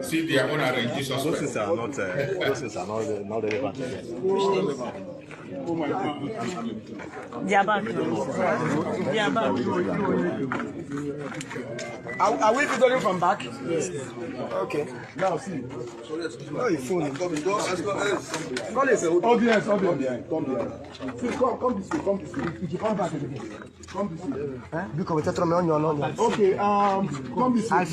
See, they are going to arrange this. Those things are not relevant. They are back. Are we videoing from back? Yes. Okay. Now see. Oh, your phone. Call is audience. Come behind. Please come this way. If you come back again. Come this way. Because we on your okay. Come this way.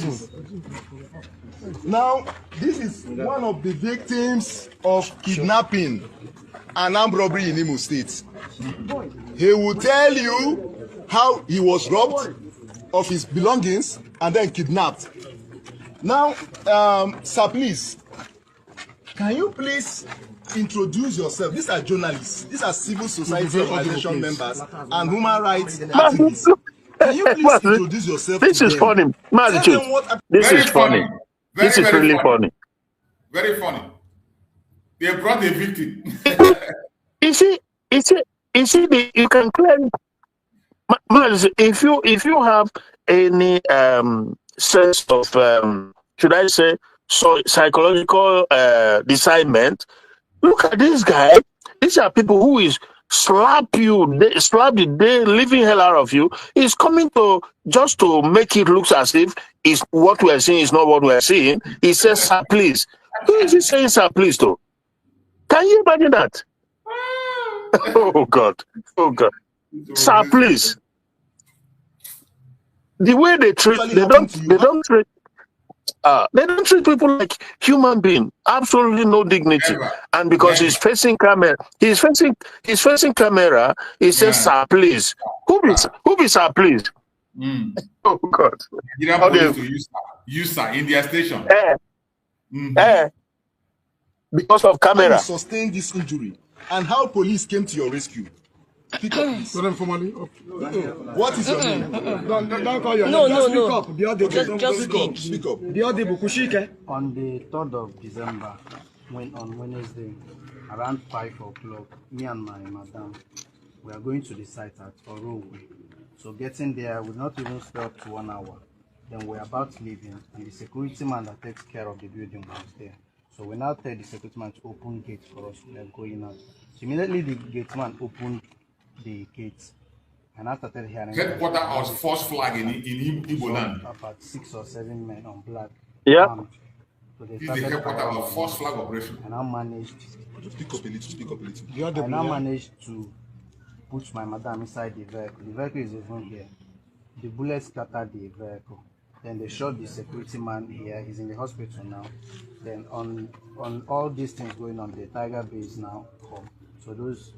Now, this is one of the victims of kidnapping and armed robbery in Imo State. He will tell you how he was robbed of his belongings and then kidnapped. Now, sir, please, can you please introduce yourself? These are journalists, these are civil society organization members and human rights activists. Can you please introduce yourself? This is funny. This is funny. This is really funny. Very funny. They brought the victim. You see, you can claim, if you have any sense of should I say psychological discernment, look at this guy. These are people who is slap the day living hell out of you. He's coming to just to make it look as if is what we are seeing is not what we are seeing. He says, "Sir, please." Who is he saying, "Sir, please" to? Can you imagine that? Oh God. Sir, please. The way they treat, they don't treat people like human beings. Absolutely no dignity. And because he's facing camera, he says, "Sir, please." Who be "Sir, please"? Oh God. You know, to use in their station. Because of camera. How you sustained this injury and how police came to your rescue. Pick up, please. What is your name? Don't call your name. Just speak up. On the 3rd of December, on Wednesday, around 5 o'clock, me and my madam, we are going to the site at Orogwe. So getting there, we not even stay up to 1 hour. Then we're about leaving, and the security man that takes care of the building was there. So we now tell the security man to open gate for us. We are going out. So immediately the gate man opened the gates, and I started hearing. Headquarters was false flag in Igbo land. About 6 or 7 men on black. Yeah. So this is the headquarters of false flag operation. And I managed. Speak up a little. I now managed to put my madam inside the vehicle. The vehicle is even here. The bullets scattered the vehicle. Then they shot the security man here. He's in the hospital now. Then on all these things going on, the Tiger base now come. So those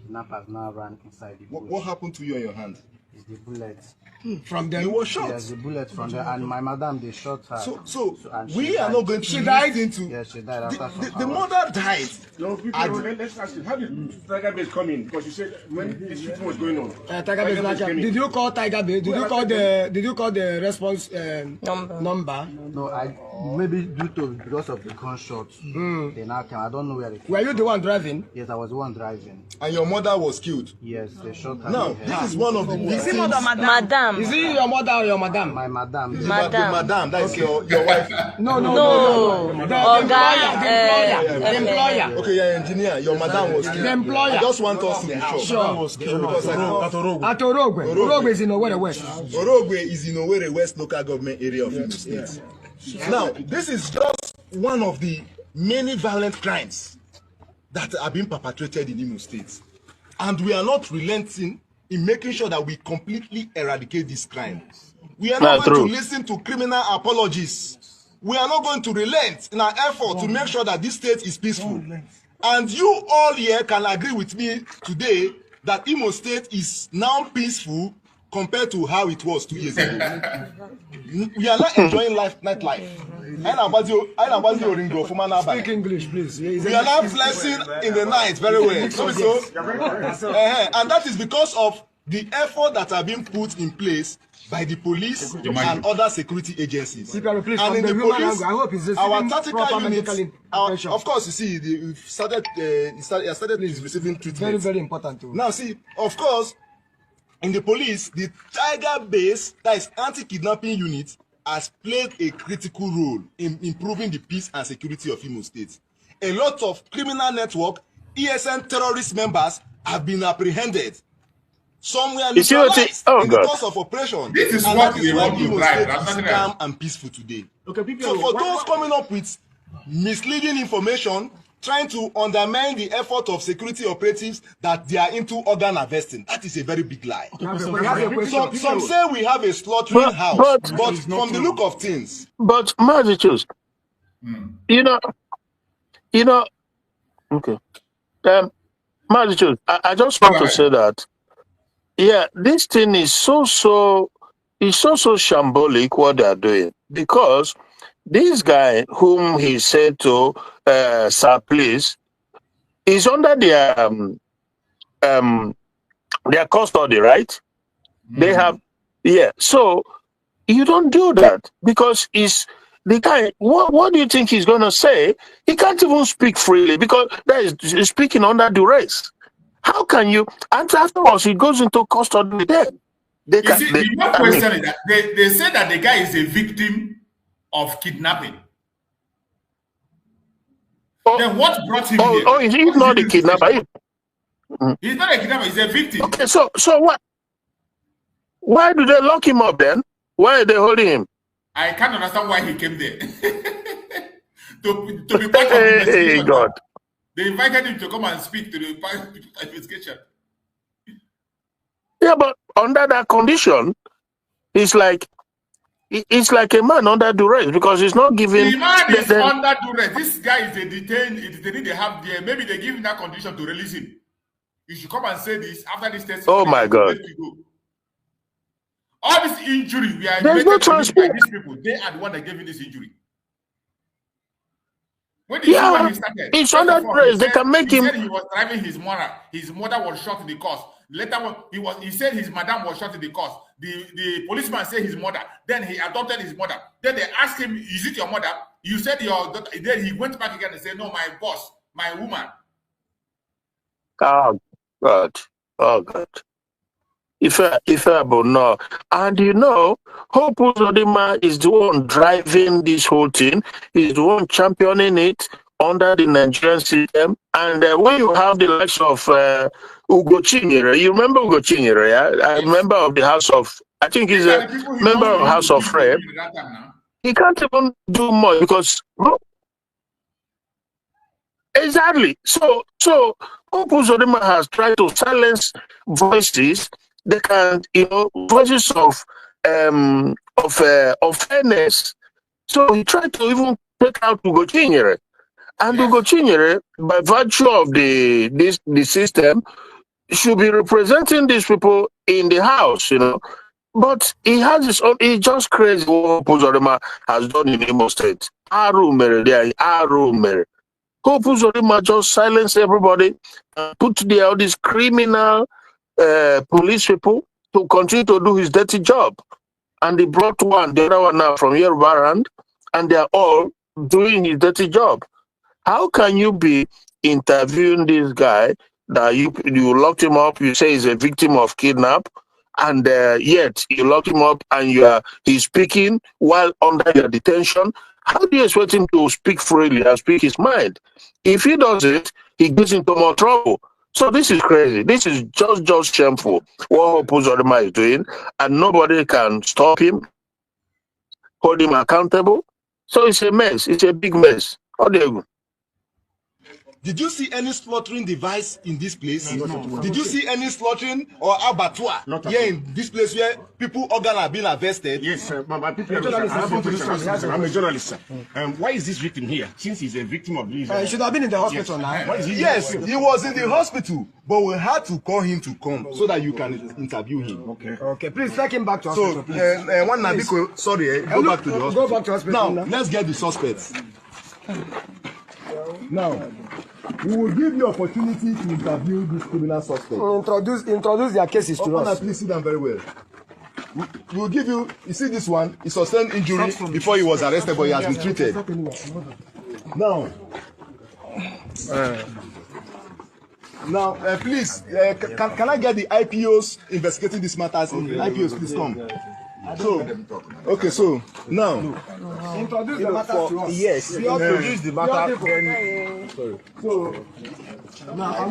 kidnappers now ran inside the bush. What happened to you on your hand? It's the bullet. From them? You were shot? Yes, the bullet from there. And my madam, they shot her. So we are not going to... She died? Yes, she died after the mother died. No, people, let's ask you, how did Tiger Base come in? Because you said when this shooting was going on. Tiger Base did you call Tiger Base? Did you call the response number? No, maybe because of the gunshots. They now came. I don't know where they came. Were you the one driving? Yes, I was the one driving. And your mother was killed? Yes, they shot her. Now, this is one of the victims. Madam. Is it your mother or your madam? My madam. Madam, that is your wife. No. The employer. Okay, you're an engineer. Your madam was killed. The employer. I just want us to be sure. Sure. Was killed because at Orogwe. Orogwe is in Owerri West. Orogwe is in Owerri West local government area of Imo State. Now, this is just one of the many violent crimes that are being perpetrated in Imo State. And we are not relenting in making sure that we completely eradicate this crime. We are not going to listen to criminal apologies. We are not going to relent in our effort to make sure that this state is peaceful. And you all here can agree with me today that Imo State is now peaceful compared to how it was 2 years ago. We are not enjoying nightlife. Speak English, please. We are not flexing in the night very well. And that is because of the effort that are being put in place by the police and other security agencies. And in the police, our tactical units, of course, you see, we started receiving treatment. Very, very important too. Now, see, of course, in the police, the Tiger Base, that is anti-kidnapping unit, has played a critical role in improving the peace and security of Imo State. A lot of criminal network, ESN terrorist members have been apprehended. Some were neutralized in the course of operation. This is and what that is we why want to Imo drive. State is calm and peaceful today. Okay, so for those coming up with misleading information, trying to undermine the effort of security operatives that they are into organ harvesting, that is a very big lie. Some say we have a slaughtering house, but from the look of things. But Mazi, okay. Mazi, I just want to say that, yeah, this thing is so shambolic what they are doing, because this guy whom he said to sir, please, is under their custody, right? They have, yeah. So you don't do that, because it's the guy. What do you think he's gonna say? He can't even speak freely because that is speaking under duress. How can you? And afterwards, he goes into custody with them. The question is that they say that the guy is a victim of kidnapping. Then what brought him here? Oh, he's not a kidnapper. He's not a kidnapper. He's a victim. Okay, so what? Why do they lock him up then? Why are they holding him? I can't understand why he came there. to be part of the investigation. God. They invited him to come and speak to the investigation. Yeah, but under that condition, it's like a man under duress, because he's not giving. The man is under duress. This guy is a detained. They have there. Maybe they give him that condition to release him. You should come and say this after this test. Oh my God! All this injury we are there's no transport. These people, they are the one that gave you this injury. When he started, it's under duress. They can make him. He said he was driving his mother. His mother was shot in the course. Later on, he said his madam was shot in the course. The policeman said his mother. Then he adopted his mother. Then they asked him, "Is it your mother?" You said your daughter. Then he went back again and said, "No, my boss, my woman." Oh God! Oh God! If no, and Hope Uzodimma is the one driving this whole thing. He's the one championing it under the Nigerian system. And when you have the likes of Ugo Chinyere, you remember Ugo Chinyere? Yeah? A member of the House of, I think he's a member of House of Rep. He can't even do much because exactly. So Hope Uzodimma has tried to silence voices. They can, voices of fairness. So he tried to even take out Ugo Chinyere. And Ugo Chinyere, by virtue of the system, should be representing these people in the House, But he has his own, it's just crazy what Uzodimma has done in Imo State. Hope Uzodimma just silence everybody and put there all these criminal police people to continue to do his dirty job. And he brought the other one now from Herbert, and they are all doing his dirty job. How can you be interviewing this guy that you locked him up, you say he's a victim of kidnap, and yet you locked him up and he's speaking while under your detention? How do you expect him to speak freely and speak his mind? If he does it, he gets into more trouble. So this is crazy. This is just shameful what Hope Uzodimma is doing, and nobody can stop him, hold him accountable. So it's a mess. It's a big mess. How do you go? Did you see any slaughtering device in this place? No. Did you see any slaughtering or abattoir here in this place where people organ are being harvested? Yes, sir. My people, I'm a journalist, sir. Why is this victim here? Since he's a victim of this, he should have been in the hospital now. Why is he he was in the hospital, but we had to call him to come so that you can interview him. Okay. Please take him back to hospital. So, one Nabiko, sorry, go back to the hospital. Go back to hospital. Now, let's get the suspects. Now, we will give you opportunity to interview this criminal suspect. Introduce their cases to us. Please sit down very well. We will give you see this one, he sustained injury before he was arrested, but he has been treated. Now, Now, please, can I get the IPOs investigating this matters? IPOs, please come. So, okay, so now introduce the matter to us. Yes, introduce the matter. Sorry. So now I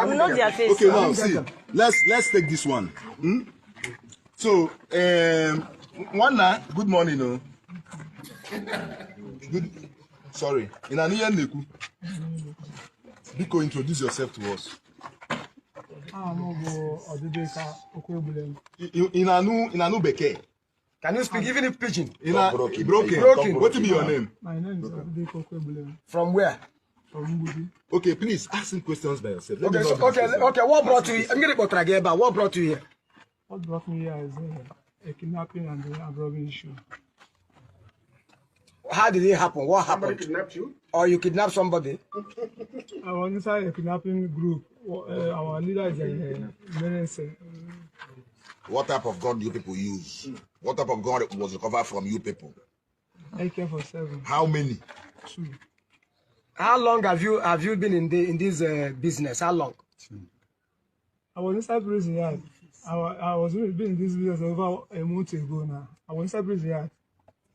will not their face. Okay, now see, let's take this one. So, one night, good morning, no. Good. Sorry, in an year, Biko, introduce yourself to us. In Anu Beke. Can you speak even if pidgin? Broken. What will be your name? My name is Abdeko Kwebulem. From where? From Mbudi. Okay, please ask him questions by yourself. Okay. What brought you here? What brought you here? What brought me here is a kidnapping and a robbing issue. How did it happen? What happened? Somebody kidnapped you? Or you kidnapped somebody? I was inside a kidnapping group. Our leader is a menace. What type of gun do you people use? What type of gun was recovered from you people? AK-47. How many? 2. How long have you been in this business? How long? I was inside prison yard. I was been in this business over a month ago now. I was inside prison yard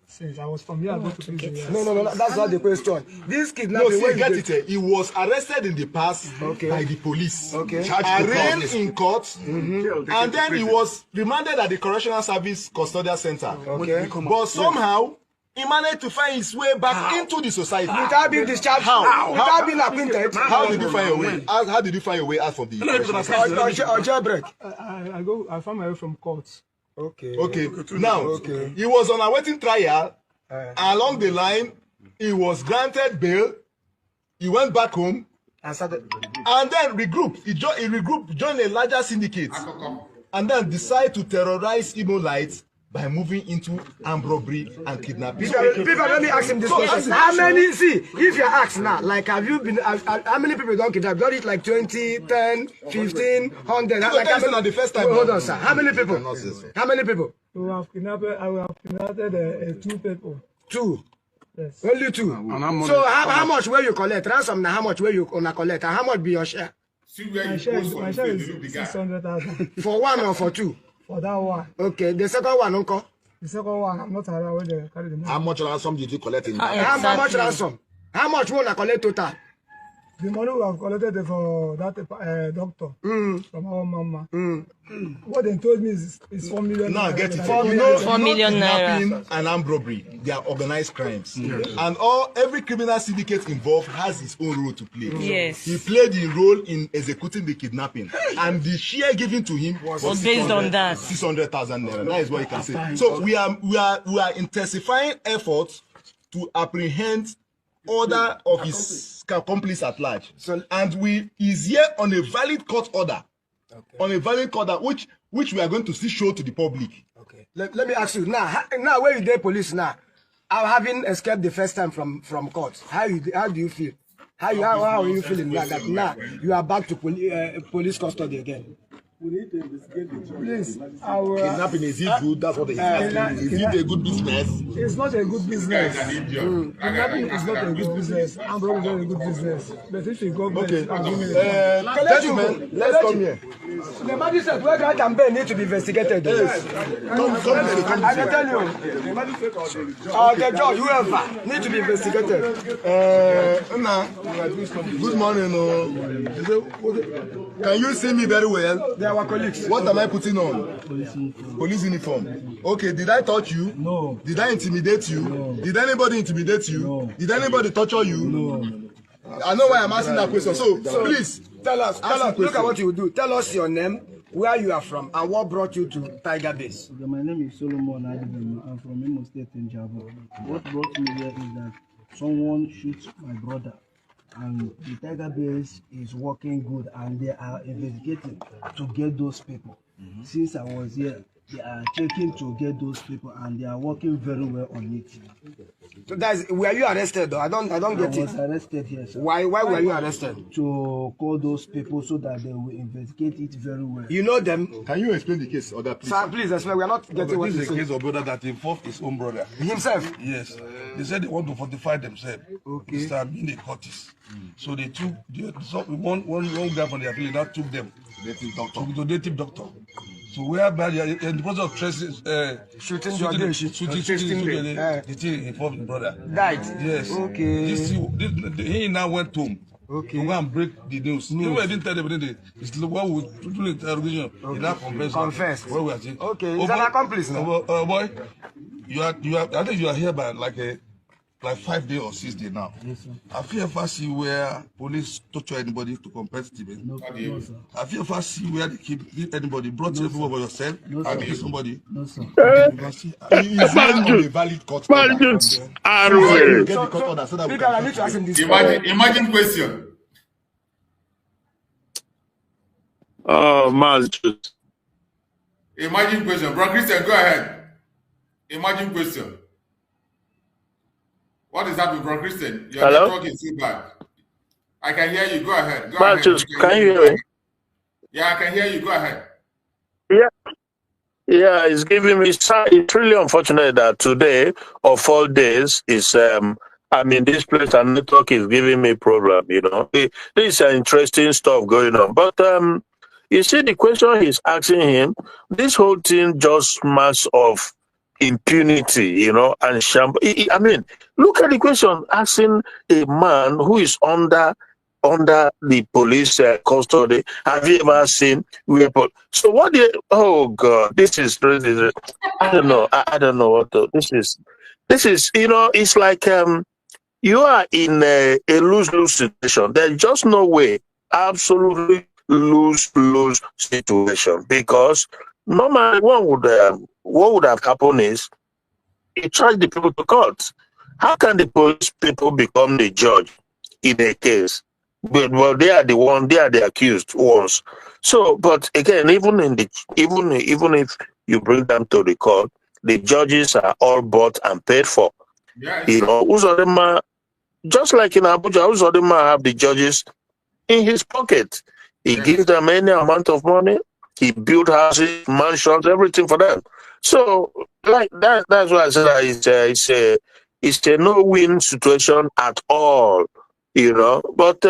since I was from here. I go to prison yard. No, that's not the question. This kidnapping. No, see, get it. He was arrested in the past by the police. Okay. Arraigned in court, and then he was remanded at the Correctional Service Custodial Center. Okay. But somehow he managed to find his way back into the society. Without being discharged. Without being acquainted. How did you find your way? How did you find your way out from the jailbreak? I found my way from court. Okay. Now, he was on awaiting trial. Along the line, he was granted bail. He went back home. And then regrouped. He joined a larger syndicate. And then decided to terrorize Imolites by moving into armed robbery and kidnapping. People, let me ask him this question. How many, see, if you ask now, like, have you been, how many people don't kidnap? Done it like 20, 10, 15, 100? Like, not the first time. Hold on, sir. How many people? How many people? We have kidnapped 2 people. 2? Yes. Only 2? So how much will you collect? Ransom now, how much will you collect? And how much be your share? My share is 600,000. For 1 or for 2? For that one. Okay, the second one, uncle? The second one, I'm not around where they carry the money. How much ransom did you collect in How much ransom? How much will I collect total? The money we have collected for that doctor from our mama. What they told me is 4 million. Now get it. 4 million naira. And armed robbery, they are organized crimes, and every criminal syndicate involved has its own role to play. Yes. He played the role in executing the kidnapping, and the share given to him was based on that 600,000 naira. That is what you can say. So we are intensifying efforts to apprehend order of his accomplice at large. So, and is here on a valid court order. On a valid court order, which we are going to see show to the public. Okay. Let me ask you now where you the police now? I'm having escaped the first time from court. How do you feel? How are you feeling that now you are back to police custody again? We need to investigate the Please. Kidnapping, is it good? That's what they asking. Is it a good business? It's not a good business. Kidnapping is not a good business. Armed robbery is not a good business. But if the government gentlemen, let's come here. The magistrate, where that campaign need to be investigated. Yes. Come I can tell you. The judge, whoever, need to be investigated. Good morning. Can you see me very well? They are our colleagues. What am I putting on? Police uniform. Okay, did I touch you? No. Did I intimidate you? No. Did anybody intimidate you? No. Did anybody torture you? No. I know why I'm asking that question. So please, tell us, look at what you do. Tell us your name, where you are from, and what brought you to Tiger Base. Okay, my name is Solomon Adibema. I'm from Imo State in Java. What brought me here is that someone shoots my brother, and the Tiger Base is working good, and they are investigating to get those people. Since I was here, they are checking to get those people, and they are working very well on it. So were you arrested though? I don't get it. I was arrested here, sir. Why were you arrested? To call those people so that they will investigate it very well. You know them? Can you explain the case, Oga, please? Sir, please explain. We are not getting what this is a case of brother that involved his own brother. Himself? Yes. They said they want to fortify themselves. Okay. Mr. Being a Curtis. So they took one guy from their village that took them to the native doctor. So whereby they are in the process of shooting the thing involved in brother. Died? Yes. Okay. He now went home. Okay. To go and break the news. Even I didn't tell them, it's the one who do the interrogation. He now confessed. Where we are saying. Okay. He's an accomplice now. Boy, you are. I think you are here by like 5 days or 6 days now. Yes, sir. Have you ever seen where police torture anybody to competitive? No, sir. Have you ever seen where they keep anybody brought to everyone by yourself? No, sir. Somebody? No, sir. He's not on a valid court order. I need to ask him this. Imagine question. Oh, Mazi. Imagine question. Bro Christian, go ahead. Imagine question. What is that with Bro Christian? Your network is too bad. I can hear you. Go ahead. Go ahead. Can you hear me? Yeah, I can hear you. Go ahead. Yeah, it's giving me. It's really unfortunate that today of all days is this place and network is giving me problem. You know, this is interesting stuff going on. But you see, the question he's asking him, this whole thing just smells of impunity, you know, and I mean, look at the question asking a man who is under the police custody. Have you ever seen weapon? So what? Oh God, this is crazy. I don't know. I don't know what this is. This is, you know, it's like you are in a lose-lose situation. There's just no way, absolutely lose-lose situation, because normally what would have happened is he charged the people to court. How can the police people become the judge in a case? Well, they are the accused ones. So, but again, even if you bring them to the court, the judges are all bought and paid for. Yeah, you know, Uzodema, just like in Abuja, Uzodema have the judges in his pocket. He gives them any amount of money. He built houses, mansions, everything for them. So, like that's why I said it's a no-win situation at all, you know. But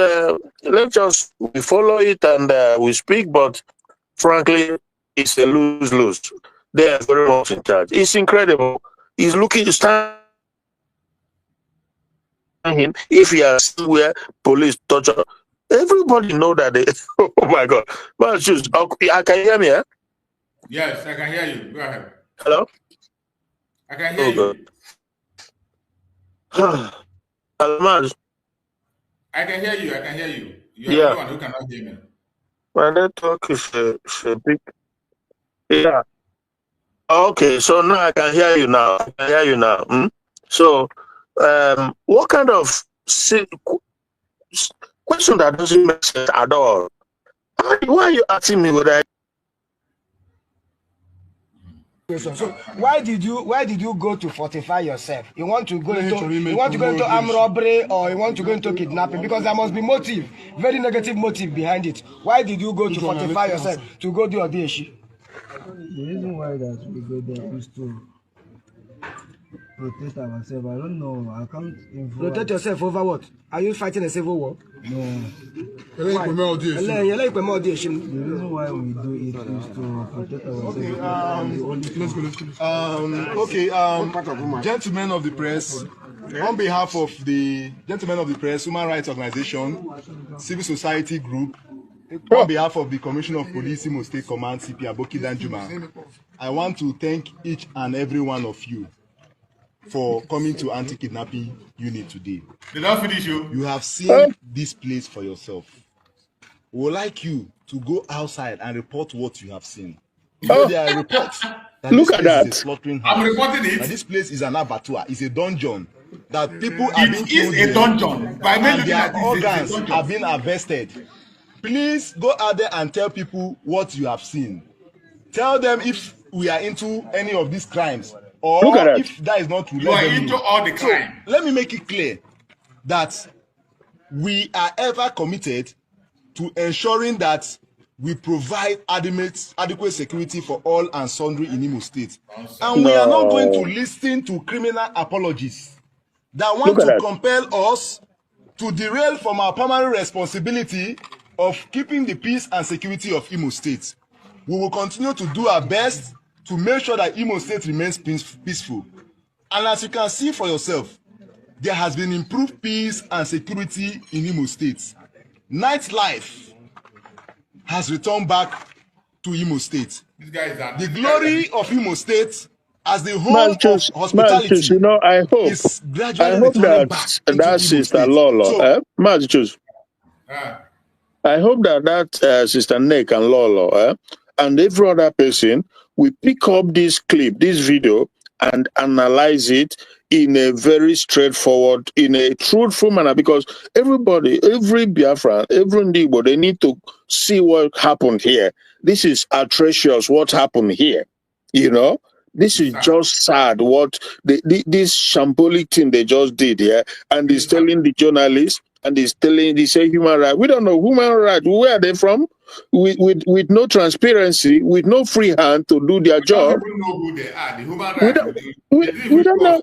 we follow it and we speak. But frankly, it's a lose-lose. They are very much in charge. It's incredible. He's looking to stand him if he has where police torture. Everybody know that they. Oh my God! But I can hear me, eh? Yes, I can hear you. Go ahead. Hello. I can hear you. Hello, Maz. I can hear you. I can hear you. You are the one who cannot hear me. My network is a big. Yeah. Okay, so now I can hear you now. I can hear you now. So, what kind of question that doesn't make sense at all? Why are you asking me whether? So why did you go to fortify yourself? You want to go into armed robbery, or you want to go into kidnapping? Because there must be motive, very negative motive behind it. Why did you go to fortify yourself to go do your issue? The reason why that we go there is to protect ourselves. I don't know. I can't involve. Protect yourself over what? Are you fighting a civil war? No. The reason why we do it is to protect ourselves. Gentlemen of the press, on behalf of the gentlemen of the press, human rights organization, civil society group, on behalf of the Commissioner of Police, Imo State Command, CP Aboki Danjuma, I want to thank each and every one of you for coming to anti-kidnapping unit today. Did I finish you? You have seen this place for yourself. We would like you to go outside and report what you have seen. You know, there are reports that Look this at place that. is a slaughtering house. I'm reporting it. That this place is an abattoir, it's a dungeon. That people are being killed. It is a dungeon. By and their organs are being harvested. Please go out there and tell people what you have seen. Tell them if we are into any of these crimes. Or Look at that. if that is not true, You are into all the crime. So let me make it clear that we are ever committed to ensuring that we provide adequate security for all and sundry in Imo State. And we are not going to listen to criminal apologies that want to compel us to derail from our primary responsibility of keeping the peace and security of Imo State. We will continue to do our best to make sure that Imo State remains peaceful. And as you can see for yourself, there has been improved peace and security in Imo State. Nightlife has returned back to Imo State. The glory of Imo State as the home of hospitality you know, I hope is gradually returning back into Imo Sister State. Lolo, I hope that Sister Nick and Lolo and every other person will pick up this clip, this video, and analyze it in a very straightforward, in a truthful manner, because everybody, every Biafran, every Igbo, they need to see what happened here. This is atrocious, what happened here, you know? This is just sad what this shambolic thing they just did here, and he's telling the journalists, and he's telling, they say human rights. We don't know human rights. Where are they from? With no transparency, with no free hand to do their job. We don't know who they are. The human rights. We don't know.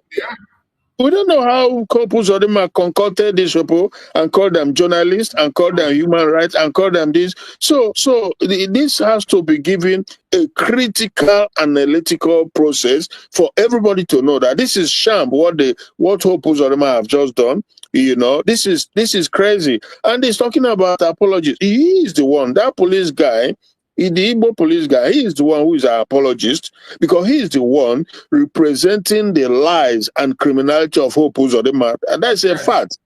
We don't know how couples of them have concocted these people and call them journalists and call them human rights and call them this. So this has to be given a critical analytical process for everybody to know that this is sham. What couples of them have just done. You know, this is crazy. And he's talking about apologies. He is the one, that police guy. The Igbo police guy, he is the one who is an apologist, because he is the one representing the lies and criminality of Hope Uzodinma. And that's a fact,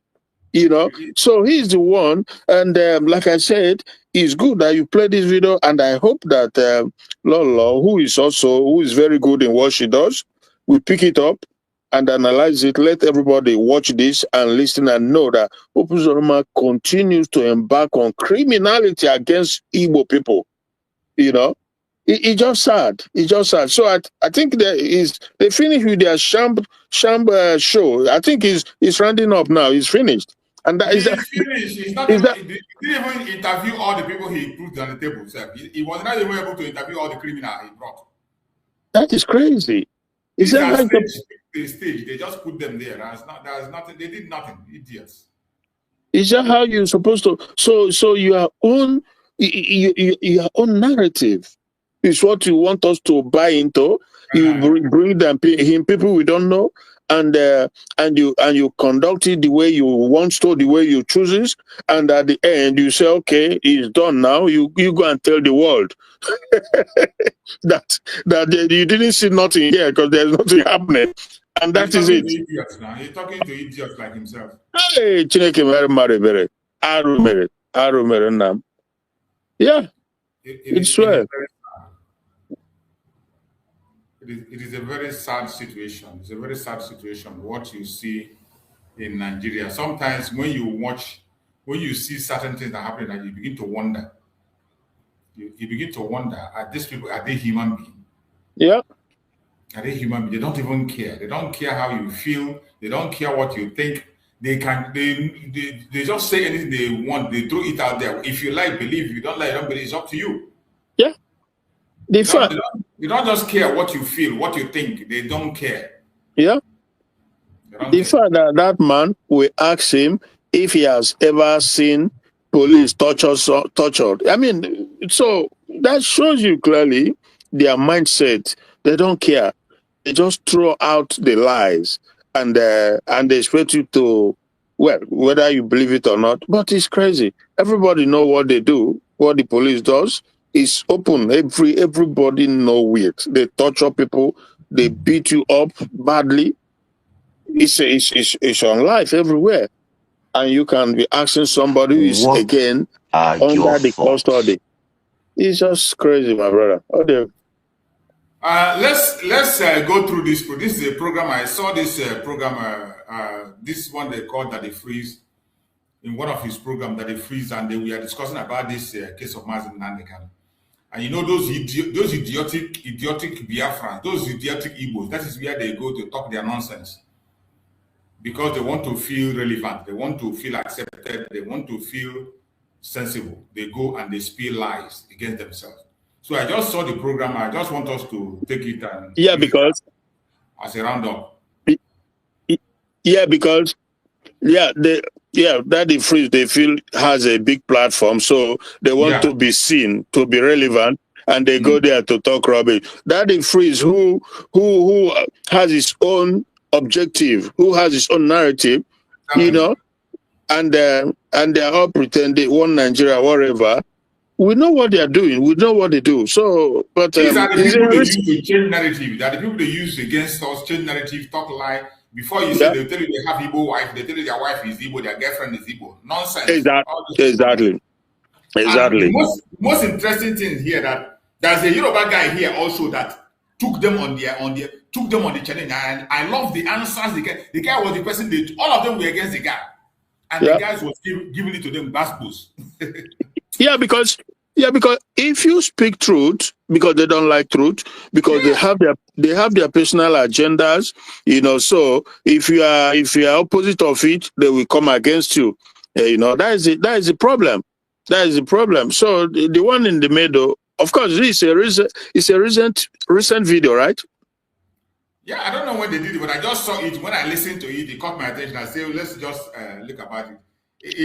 you know. So he's the one, and like I said, it's good that you play this video, and I hope that Lolo, who is very good in what she does, will pick it up and analyze it. Let everybody watch this and listen and know that Hope Uzodinma continues to embark on criminality against Igbo people. You know, it's just sad. It's just sad. So I think they finished with their sham show. I think it's rounding up now. It's finished. And that is finished. He didn't even interview all the people he put on the table. He was not even able to interview all the criminals he brought. That is crazy. Is that like the stage? They just put them there. There's nothing. They did nothing. Idiots. Is that how you're supposed to? So your own own narrative is what you want us to buy into. You bring them people we don't know, and you conduct it the way you want to, the way you chooses, and at the end you say, okay, it's done now. You go and tell the world that you didn't see nothing here because there's nothing happening, and that is it. Idiots now. He's talking to idiots like himself. Hey, Chineke very Arumere Nam. Yeah, it's well. It is a very sad situation. It's a very sad situation, what you see in Nigeria. Sometimes when you see certain things that happen, and you begin to wonder. You begin to wonder, are these people, are they human beings? Yeah. Are they human beings? They don't even care. They don't care how you feel. They don't care what you think. They just say anything they want. They throw it out there. If you like, believe. If you don't like, don't believe. It's up to you. Yeah. They don't just care what you feel, what you think. They don't care. Yeah. The fact that man, we ask him if he has ever seen police tortured. I mean, so that shows you clearly their mindset. They don't care. They just throw out the lies. And they expect you to, well, whether you believe it or not, but it's crazy. Everybody know what they do, what the police does. It's open. Everybody know it. They torture people. They beat you up badly. It's on life everywhere. And you can be asking somebody who is, again, under the custody. It's just crazy, my brother. Okay. Let's go through this. This is a program. I saw this program. This one they called that they freeze in one of his programs that they freeze, and we are discussing about this case of Mazi Nnamdi. And you know those idiotic Biafrans, those idiotic Igbos, that is where they go to talk their nonsense. Because they want to feel relevant, they want to feel accepted, they want to feel sensible. They go and they spill lies against themselves. So I just saw the program. I just want us to take it and because as a roundup. Because Daddy Freeze, they feel has a big platform, so they want to be seen, to be relevant, and they go there to talk rubbish. Daddy Freeze, who has his own objective, who has his own narrative, you know, and they're all pretending one Nigeria, whatever. We know what they are doing. We know what they do. So, but these are the people they use to change narrative. They are the people they use against us, change narrative, talk lie. Before you say they tell you they have Igbo wife, they tell you their wife is Igbo, their girlfriend is Igbo. Nonsense. Exactly. And the most interesting thing here that there's a Yoruba guy here also that took them on the challenge, and I love the answers. The guy was the person all of them were against the guy, and the guys was giving it to them basketballs. because if you speak truth, because they don't like truth, because they have their personal agendas, you know. So if you are opposite of it, they will come against you. You know, that is the problem. That is the problem. So the one in the middle, of course, this is a recent video, right? Yeah, I don't know when they did it, but I just saw it. When I listened to it, it caught my attention. I said, let's just look about it.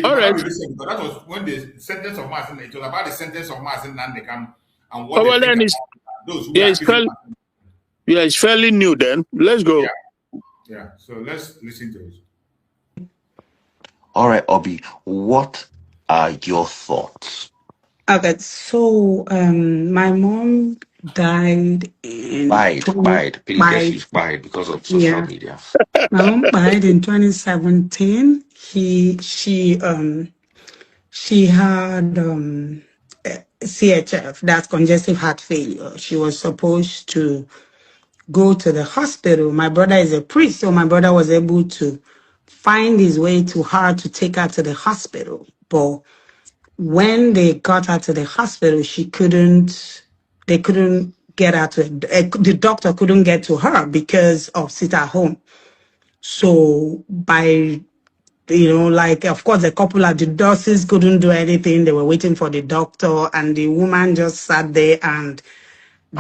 All right. But that was when the sentence of Mazi, it was about the sentence of Mazi Nnamdi and what they think about those who it's fairly new then. Let's go. Yeah. So let's listen to it. All right, Obi, what are your thoughts? Okay, so my mom died in She's died because of social media. My mom died in 2017. She had CHF, that's congestive heart failure. She was supposed to go to the hospital. My brother is a priest, so my brother was able to find his way to her to take her to the hospital. But when they got her to the hospital, they couldn't get her to, the doctor couldn't get to her because of sit at home. So by, of course, the couple at the nurses couldn't do anything. They were waiting for the doctor, and the woman just sat there and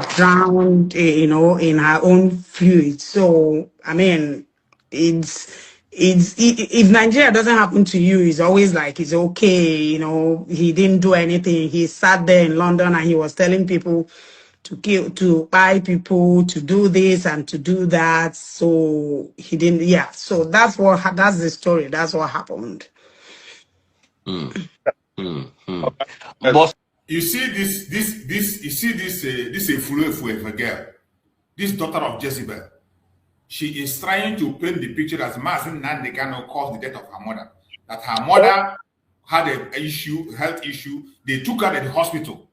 drowned, in her own fluid. So, I mean, if Nigeria doesn't happen to you, it's always like it's okay. He didn't do anything. He sat there in London and he was telling people to buy people, to do this and to do that. So he didn't. Yeah. So that's the story. That's what happened. But you see this a girl, this daughter of Jezebel. She is trying to paint the picture as Mazi Nnamdi caused the death of her mother. That her mother had a health issue. They took her to the hospital.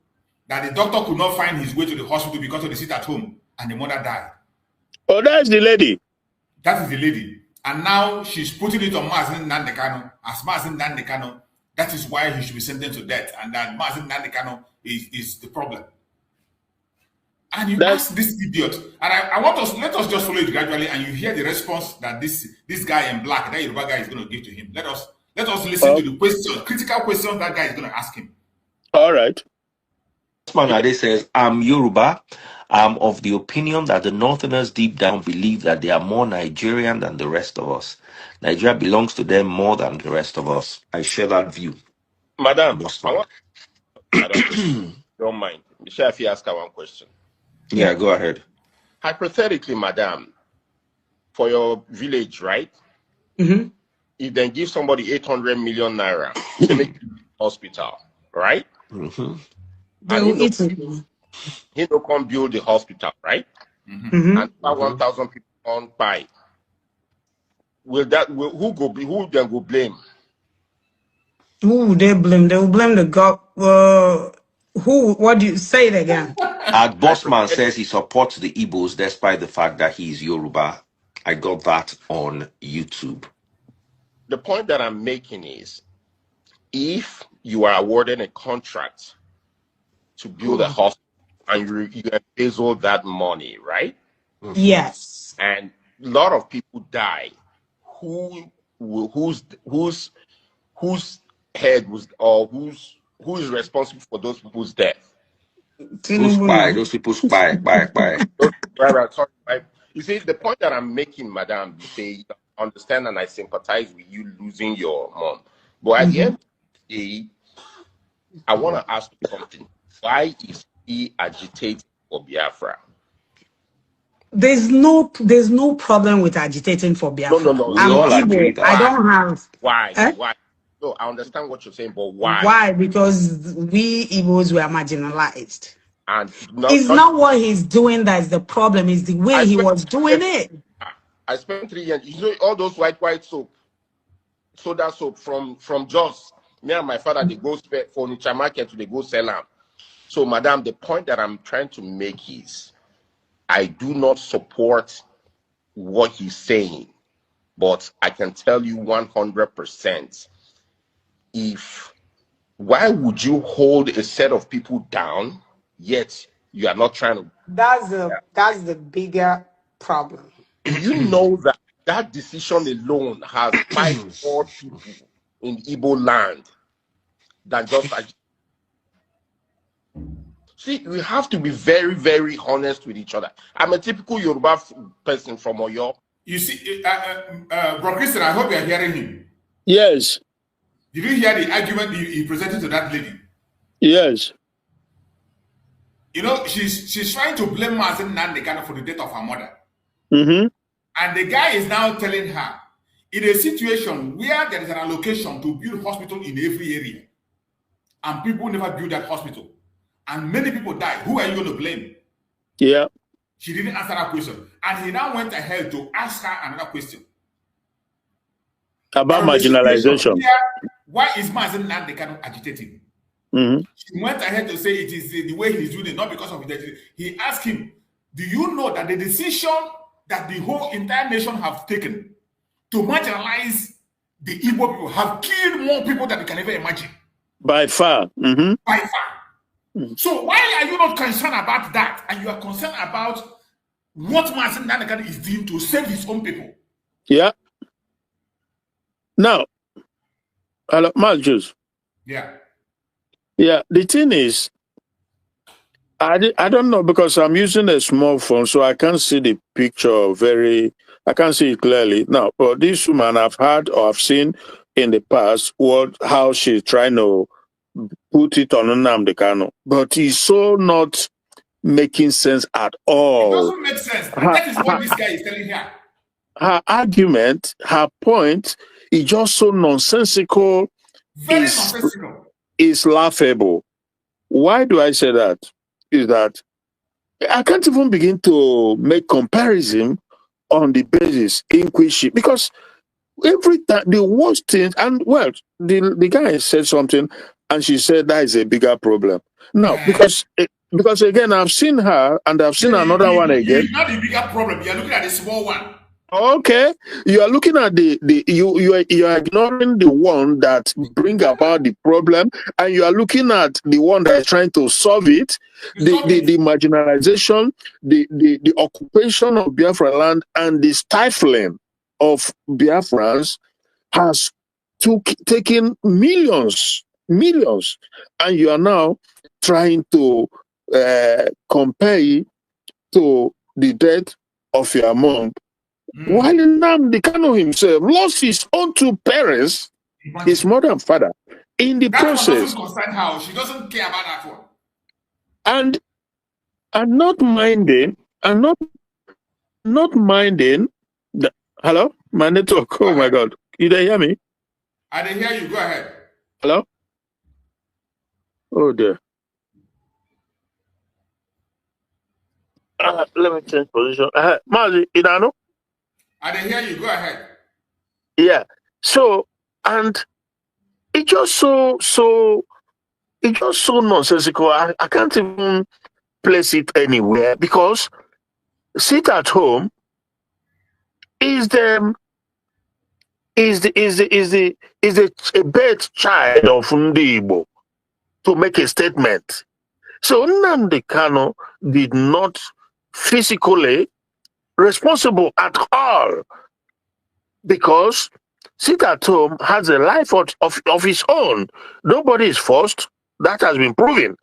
That the doctor could not find his way to the hospital because of the sit at home, and the mother died. Oh, that's the lady. That is the lady. And now she's putting it on Mazi Nnamdi as Mazi Nnamdi. That is why he should be sentenced to death, and that Mazi Nnamdi is the problem. And you ask this idiot, and let us just follow it gradually, and you hear the response that this guy in black, that Yoruba guy, is going to give to him. Let us listen to the critical questions that guy is going to ask him. All right. Manade says, I'm Yoruba. I'm of the opinion that the Northerners deep down believe that they are more Nigerian than the rest of us. Nigeria belongs to them more than the rest of us. I share that view. Madam, don't mind. Michelle, if you ask her one question. Yeah, go ahead. Hypothetically, madam, for your village, right? Mm-hmm. You then give somebody 800 million naira to make hospital, right? Mm-hmm. He don't come build the hospital, right? Mm-hmm. And 1,000 people on by. Who then go blame? Who would they blame? They will blame the God. What do you say it again? Bossman says he supports the Igbos despite the fact that he is Yoruba. I got that on YouTube. The point that I'm making is, if you are awarded a contract to build a hospital, and you embezzle that money, right? Yes. And a lot of people die. Whose head was, or who is responsible for those people's death? Who spy? Those people spy. You see, the point that I'm making, madam, you say, I understand and I sympathize with you losing your mom. But at the end of the day, I want to ask you something. Why is he agitating for Biafra? There's no problem with agitating for Biafra. No. We all agree Igbo. I don't have. Why? Why? No, I understand what you're saying, but why? Why? Because we Igbos were marginalized. And it's not what he's doing that's the problem, it's the way he was doing it. I spent 3 years, you know, all those white soap, soda soap from Jos. Me and my father, they go furniture market to they go sell them. So, madam, the point that I'm trying to make is, I do not support what he's saying, but I can tell you 100%, why would you hold a set of people down, yet you are not trying to? That's the bigger problem. You know that decision alone has 5 more people in Igbo land than just like. See, we have to be very, very honest with each other. I'm a typical Yoruba person from Oyo. You see, Bro Christian, I hope you are hearing him. Yes. Did you hear the argument he presented to that lady? Yes. You know, she's trying to blame Mazi Nnamdi for the death of her mother. Mm-hmm. And the guy is now telling her, in a situation where there is an allocation to build hospital in every area, and people never build that hospital, and many people die, who are you going to blame? Yeah. She didn't answer that question. And he now went ahead to ask her another question. About marginalization. Why is Mazi Nnamdi agitating? Mm-hmm. She went ahead to say it is the way he's doing it, not because of it. He asked him, do you know that the decision that the whole entire nation have taken to marginalize the Igbo people have killed more people than you can ever imagine? By far. Mm-hmm. By far. Mm-hmm. So why are you not concerned about that? And you are concerned about what Mazi Nnamdi is doing to save his own people? Yeah. Now, hello, Marjus. Yeah. Yeah, the thing is, I don't know, because I'm using a small phone, so I can't see the picture I can't see it clearly. Now, but this woman I've heard or I've seen in the past how she's trying to put it on Nnamdi Kanu, but it's so not making sense at all. It doesn't make sense. That is what this guy is telling her. Her argument, her point is just so nonsensical. Very nonsensical. Is laughable. Why do I say that? Is that I can't even begin to make comparison on the basis in which because every time the worst thing, and well, the guy said something and she said that is a bigger problem. No, because again, I've seen her and I've seen another one again. It's not the bigger problem. You're looking at the small one. Okay, you are looking at you are ignoring the one that bring about the problem, and you are looking at the one that is trying to solve it. The marginalization, the occupation of Biafra land, and the stifling of Biafrans has taken millions, and you are now trying to compare it to the death of your mom. While Nnamdi Kanu himself lost his own 2 parents, his mother and father, in the process. That doesn't concern her. She doesn't care about that one. And not minding, hello? My network, oh my God. You don't hear me? I didn't hear you. Go ahead. Hello? Oh dear. Let me change position. Mazi, Idano? I didn't hear you. Go ahead. Yeah. So, and it's just so nonsensical. I can't even place it anywhere because sit at home is a birth child of Nnamdi to make a statement So Nnamdi Kanu did not physically responsible at all, because sit at home has a life of his own. Nobody is forced. That has been proven.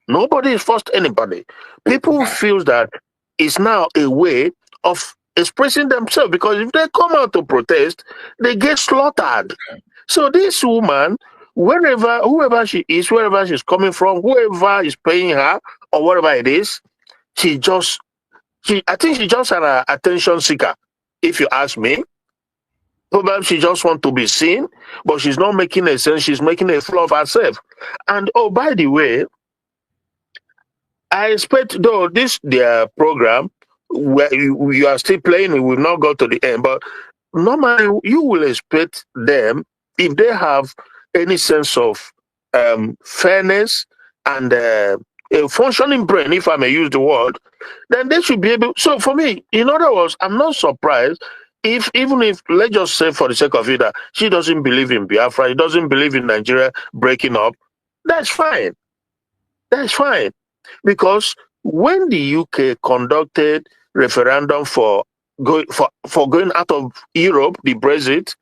Nobody is forced anybody. People feel that it's now a way of expressing themselves, because if they come out to protest, they get slaughtered. So this woman, whoever she is, wherever she's coming from, whoever is paying her or whatever it is, I think she just an attention seeker, if you ask me. Probably she just wants to be seen, but she's not making a sense. She's making a fool of herself. And oh, by the way, I expect, though their program where you are still playing, we will not go to the end, but normally you will expect them, if they have any sense of fairness and a functioning brain, if I may use the word, then they should be able. So for me, in other words, I'm not surprised even if, let's just say for the sake of it, that she doesn't believe in Biafra, she doesn't believe in Nigeria breaking up. That's fine. That's fine. Because when the UK conducted referendum for going out of Europe, the Brexit,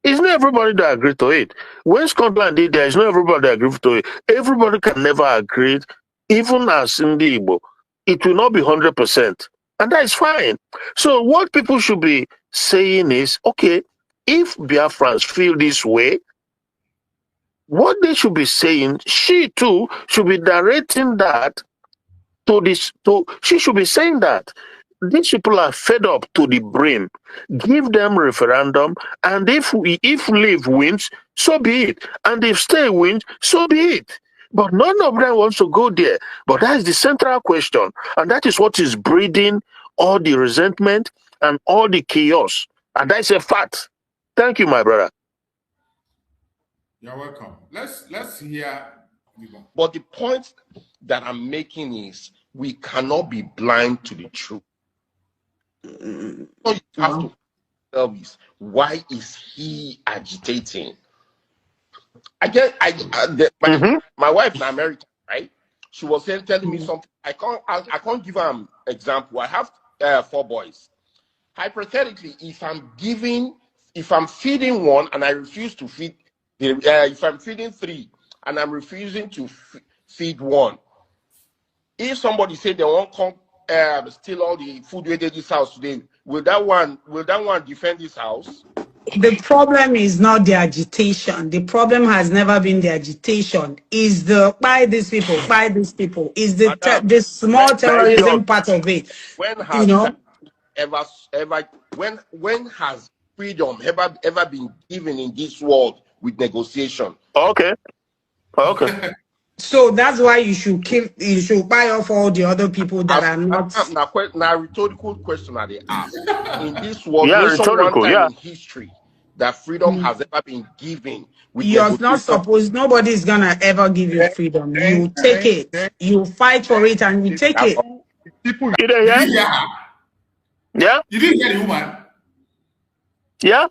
it's not everybody that agreed to it. When Scotland did, there is not everybody that agreed to it. Everybody can never agree, even as in the Igbo. It will not be 100%. And that is fine. So what people should be saying is, okay, if Biafrans feel this way, what they should be saying, she too should be directing that she should be saying that these people are fed up to the brim. Give them referendum, and if Leave wins, so be it. And if Stay wins, so be it. But none of them wants to go there. But that is the central question, and that is what is breeding all the resentment and all the chaos. And that's a fact. Thank you, my brother. You're welcome. Let's hear. But the point that I'm making is we cannot be blind to the truth. You have to tell us, why is he agitating? My wife in America, right? She was telling me something. I can't give her an example. I have 4 boys. Hypothetically, if I'm feeding one and I refuse to feed, if I'm feeding 3 and I'm refusing to feed 1, if somebody said they won't come steal all the food within this house today, will that one defend this house? The problem is not the agitation. The problem has never been the agitation. Is the by these people. Is the small terrorism part of it? When has when has freedom ever been given in this world with negotiation? Okay. So that's why you should buy off all the other people that are not. Now, rhetorical question that they ask. In this world, in history, that freedom has ever been given. You're not supposed. Nobody is gonna ever give you freedom. You take it. You fight for it, and you take it. People, did you hear her? Yeah. You didn't hear the woman? Yeah.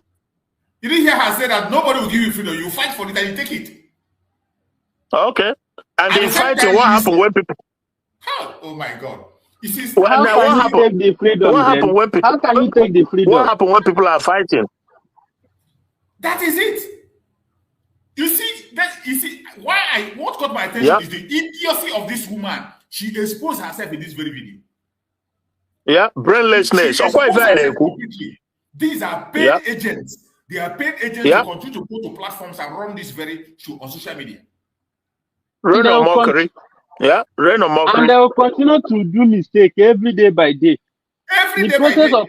You didn't hear her say that nobody will give you freedom. You fight for it and you take it. Okay. And in fighting, what happened when people? Oh my God! How can you take the freedom? How can you take the freedom? What happened when people are fighting? That is it. You see, what caught my attention is the idiocy of this woman. She exposed herself in this very video. Yeah, brainlessness. These are paid agents. They are paid agents to continue to go to platforms and run this very show on social media. Rain or mockery. Yeah, rain or mockery. And they will continue to do mistake every day by day. The process of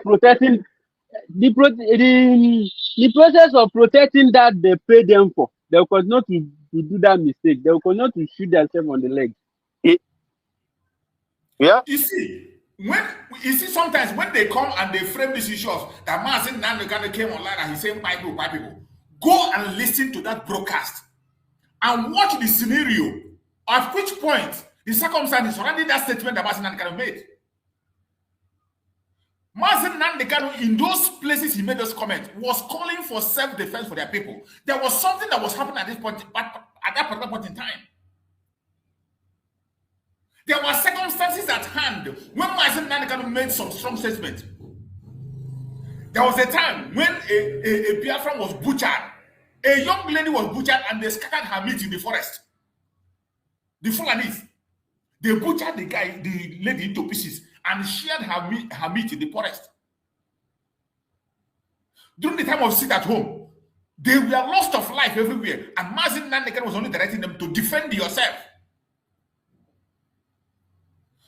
protecting that they pay them for, they will continue to do that mistake. They will continue to shoot themselves on the leg. Yeah. You see, sometimes when they come and they frame this issue of that Mazi Nnamdi came online and he's saying white people, go and listen to that broadcast and watch the scenario. At which point the circumstances surrounding that statement that Mazi Nnamdi made. Mazi Nnamdi, in those places he made those comments, was calling for self-defense for their people. There was something that was happening at that particular point in time. There were circumstances at hand when Mazi Nnamdi Kanu made some strong statements. There was a time when a Biafran was butchered. A young lady was butchered and they scattered her meat in the forest. The Fulanis. They butchered the lady into pieces and shared her meat in the forest. During the time of sit at home, they were lost of life everywhere. And Mazi Nnamdi Kanu was only directing them to defend yourself.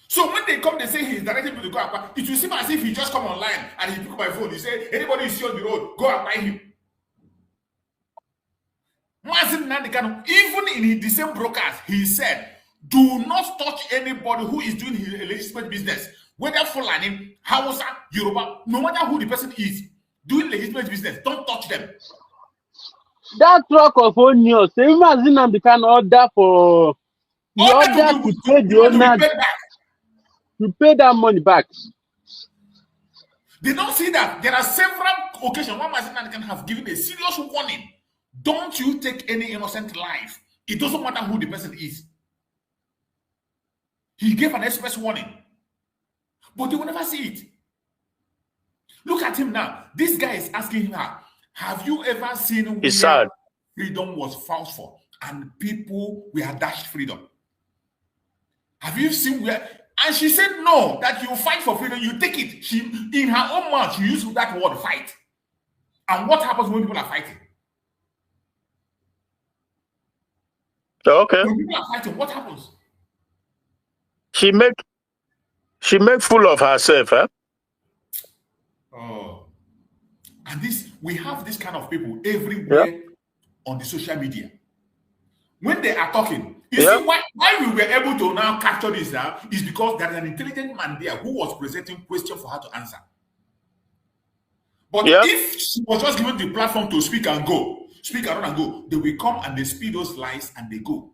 So when they come, they say he's directing people to go and buy. It will seem as if he just come online and he pick up my phone. He say, anybody you see on the road, go and buy him. Mazi Nnamdi Kanu, even in the same broadcast, he said, do not touch anybody who is doing his legitimate business. Whether Fulani, Hausa, Yoruba, no matter who the person is, doing legitimate business, don't touch them. That truck of onions, even Mazi Nnamdi Kanu order for the order to pay the owner to pay that money back. They don't see that there are several occasions where Mazi Nnamdi Kanu have given a serious warning. Don't you take any innocent life. It doesn't matter who the person is. He gave an express warning. But they will never see it. Look at him now. This guy is asking him, have you ever seen where freedom was fought for and people were dashed freedom? Have you seen where? And she said, no, that you fight for freedom, you take it. She, in her own mouth, she used that word, fight. And what happens when people are fighting? Okay. When people are fighting, what happens? She make fool of herself, huh? Oh. And we have this kind of people everywhere on the social media. When they are talking, you see why we were able to now capture this now is because there is an intelligent man there who was presenting questions for her to answer. But if she was just given the platform to speak and go, speak around and go, they will come and they speak those lies and they go.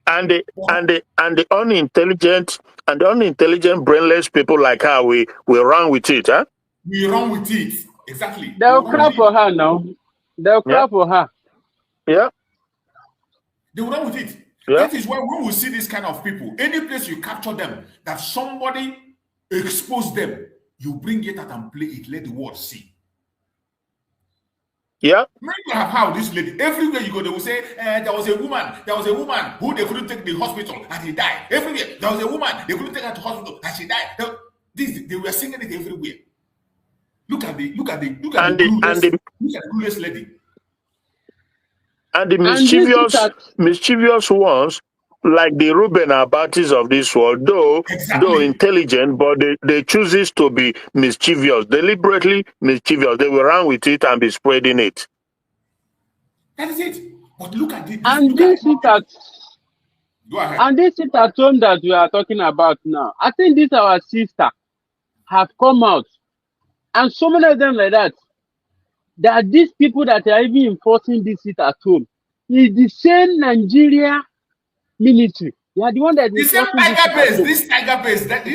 And the unintelligent, brainless people like her, we run with it, huh? We run with it. Exactly. They'll clap for her now. They'll clap for her. Yeah. They will run with it. That is why when we see this kind of people, any place you capture them, that somebody expose them, you bring it out and play it, let the world see. Yeah. Maybe you have how this lady, everywhere you go, they will say, there was a woman who they couldn't take to the hospital and he died. Everywhere, there was a woman, they couldn't take her to hospital and she died. They were singing it everywhere. Look at the clueless lady. And the mischievous ones, like the Reuben Abatis of this world, though intelligent, but they choose it to be mischievous, deliberately mischievous. They will run with it and be spreading it. That is it. But look at it. And this is at home that we are talking about now. I think this our sister have come out, and so many of them like that. There are these people that are even enforcing this sit at home. It's the same Nigeria military. They are the one that is the same Tiger Base. This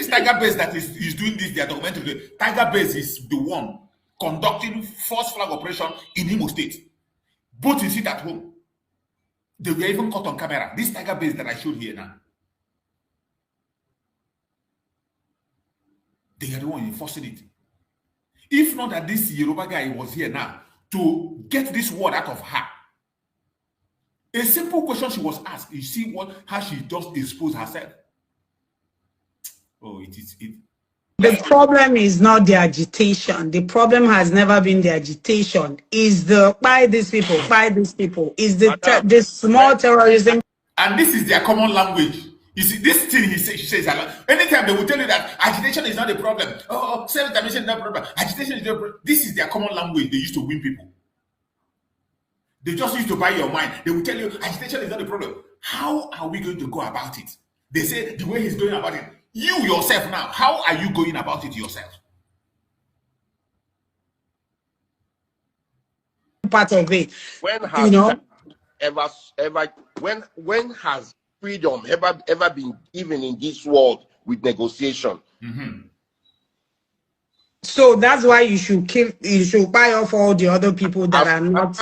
Tiger Base that is doing this, they are documented. Tiger Base is the one conducting force flag operation in Imo State. Both is it at home. They were even caught on camera. This Tiger Base that I showed here now. They are the one enforcing it. If not that this Yoruba guy was here now to get this word out of her. A simple question she was asked. You see how she just exposed herself. Oh, it is it. The problem is not the agitation. The problem has never been the agitation. Is the by these people. Is the small terrorism. And this is their common language. You see, this thing she says, anytime they will tell you that agitation is not a problem. Oh, self-determination is not a problem. Agitation is not a problem. This is their common language they used to win people. They just used to buy your mind. They will tell you agitation is not a problem. How are we going to go about it? They say the way he's going about it. You yourself now, how are you going about it yourself? Part of it. When has when has freedom ever been given in this world with negotiation? Mm-hmm. So that's why you should buy off all the other people that are not.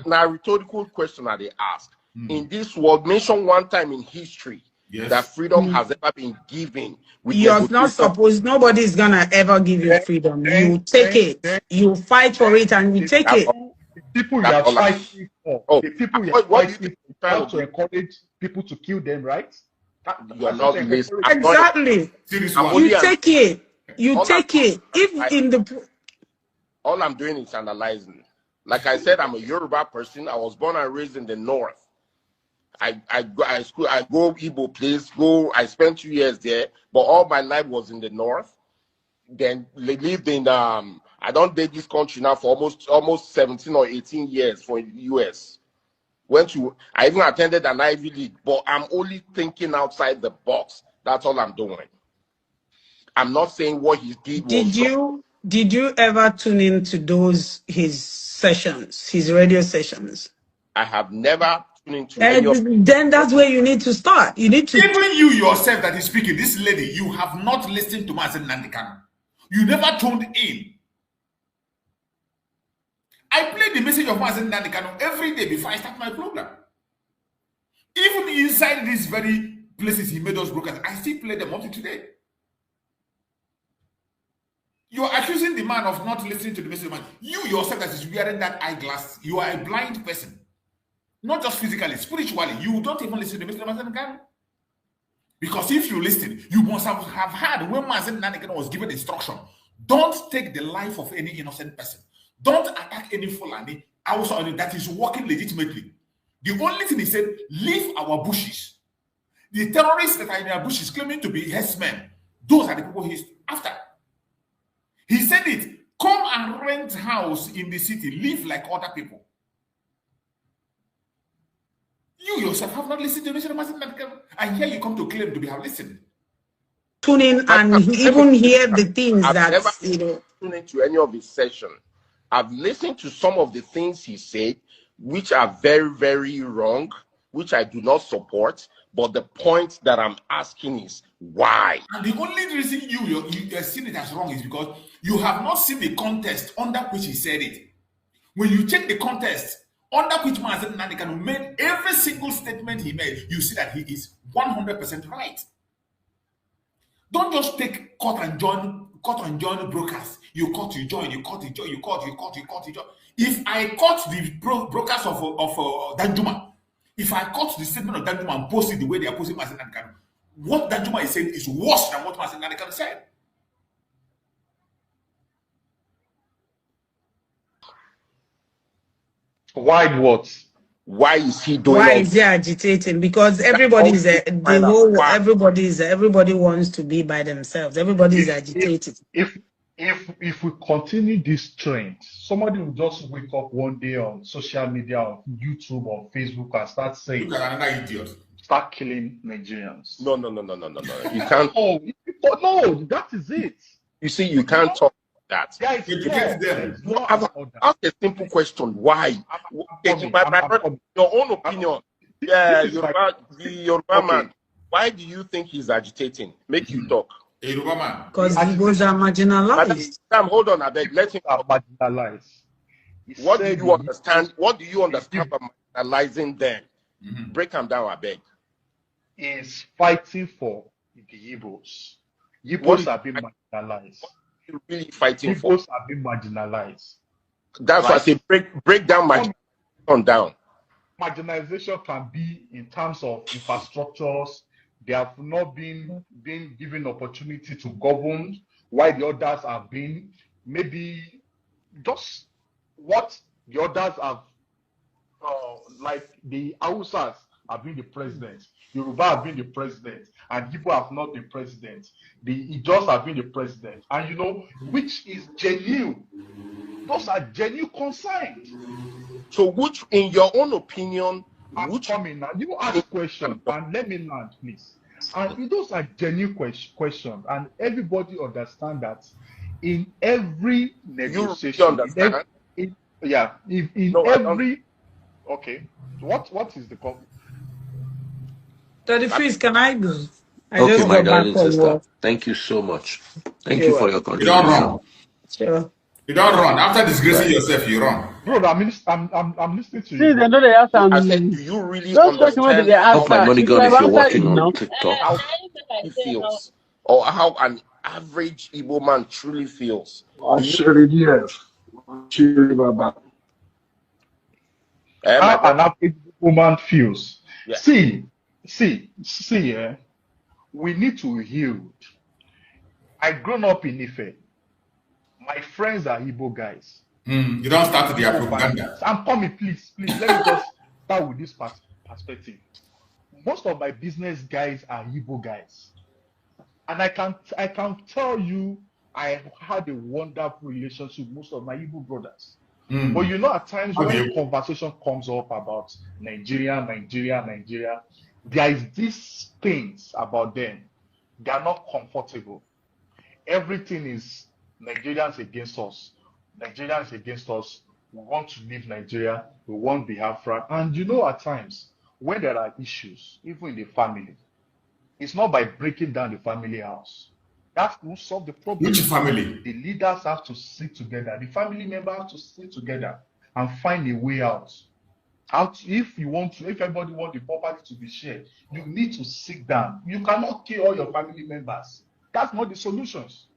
Now, rhetorical question that they ask. In this world, mention one time in history that freedom has ever been given. You're not supposed, nobody's gonna ever give you freedom. You take it, you fight for it, and you take it. The people you are fighting for, the people you are fighting for, try to encourage people to kill them, right? You are not listening. Exactly. You take it. You take it. If in the all I'm doing is analyzing. Like I said, I'm a Yoruba person. I was born and raised in the north. I go Igbo place, I spent 2 years there, but all my life was in the north. Then they lived in I don't date this country now for almost 17 or 18 years for the US. I even attended an Ivy League, but I'm only thinking outside the box. That's all I'm doing. I'm not saying what he did was Did you ever tune into his sessions, his radio sessions? I have never tuned into any of then that's where you need to start. You need to even you yourself that is speaking, this lady, you have not listened to Mazi Nnamdi Kanu. You never tuned in. I play the message of Mazi Nnamdi Kanu every day before I start my program. Even inside these very places he made us brokers, I still play them up to today. You are accusing the man of not listening to the message of man. You yourself that is wearing that eyeglass, you are a blind person. Not just physically, spiritually. You don't even listen to the message of Mazi Nnamdi Kanu. Because if you listen, you must have heard when Mazi Nnamdi Kanu was given instruction. Don't take the life of any innocent person. Don't attack any Fulani outside that is working legitimately. The only thing he said, leave our bushes. The terrorists that are in our bushes claiming to be herdsmen, those are the people he's after. He said it, come and rent house in the city, live like other people. You yourself have not listened to the message of Mazi Nnamdi Kanu, and here you come to claim to have listened. Tune in and even hear the things that, you know. Tune into any of his sessions. I've listened to some of the things he said, which are very, very wrong, which I do not support. But the point that I'm asking is why? And the only reason you have seen it as wrong is because you have not seen the context under which he said it. When you check the context under which Mazi Nnamdi Kanu made every single statement he made, you see that he is 100% right. Don't just take cut and join brokers. You cut, you join, you cut, you join, you cut, you cut, you cut, you join. If I cut the brokers of Danjuma, if I cut the statement of Danjuma and post it the way they are posting Mazi Nnamdi Kanu, what Danjuma is saying is worse than what Mazi Nnamdi Kanu said. Why what? Why is he doing? Why is he agitating? Because everybody wants to be by themselves. Everybody is agitated. If we continue this trend, somebody will just wake up one day on social media, on YouTube or Facebook, and start saying, "Look at another idiot. Start killing Nigerians." No. You can't. No, that is it. You see, you can't talk that. Guys, ask a simple question. Why? Your own opinion. Yeah, Yoruba man. Why do you think he's agitating? Make you talk. Because Igbos are marginalized. Sam, hold on, I beg. Let him marginalized. What do you understand? What do you understand by marginalizing them? Break them down, I beg. Is fighting for the Igbos. Igbos are being marginalized. You're really fighting for? Igbos are being marginalized. That's why I say break down marginalization down. Marginalization can be in terms of infrastructures. They have not been given opportunity to govern, while the others have been. Maybe just what the others have, like the Hausas have been the president, Yoruba have been the president, and people have not been president. The Ijos have been the president, and you know which is genuine. Those are genuine concerns. So, which, in your own opinion, you ask a question and let me land, please. And those are genuine questions, and everybody understand that in every negotiation, okay. What is the conflict? 35, can I go? Okay, my darling sister. Thank you so much. Thank you for your contribution. Sure. You don't run. After disgracing yourself, you run. Bro, I'm listening to you. Since Bro. they know they have some. I said, do you really Those questions where understand they ask Off my her, money if gun you if have you're answered it watching on now. TikTok. how he feels, or how an average Igbo man truly feels? How an average woman feels. Yeah. See, yeah. We need to heal. I grown up in Ife. My friends are Igbo guys. You don't start their Igbo propaganda. families. I'm coming, please. Let me just start with this perspective. Most of my business guys are Igbo guys. And I can tell you I had a wonderful relationship with most of my Igbo brothers. But you know, at times when conversation comes up about Nigeria, there is these things about them. They are not comfortable. Everything is Nigerians against us. Nigerians against us. We want to leave Nigeria. We want Biafra. And you know, at times when there are issues, even in the family, it's not by breaking down the family house. That will solve the problem. Which family? The leaders have to sit together. The family members have to sit together and find a way out. If everybody wants the property to be shared, you need to sit down. You cannot kill all your family members. That's not the solutions.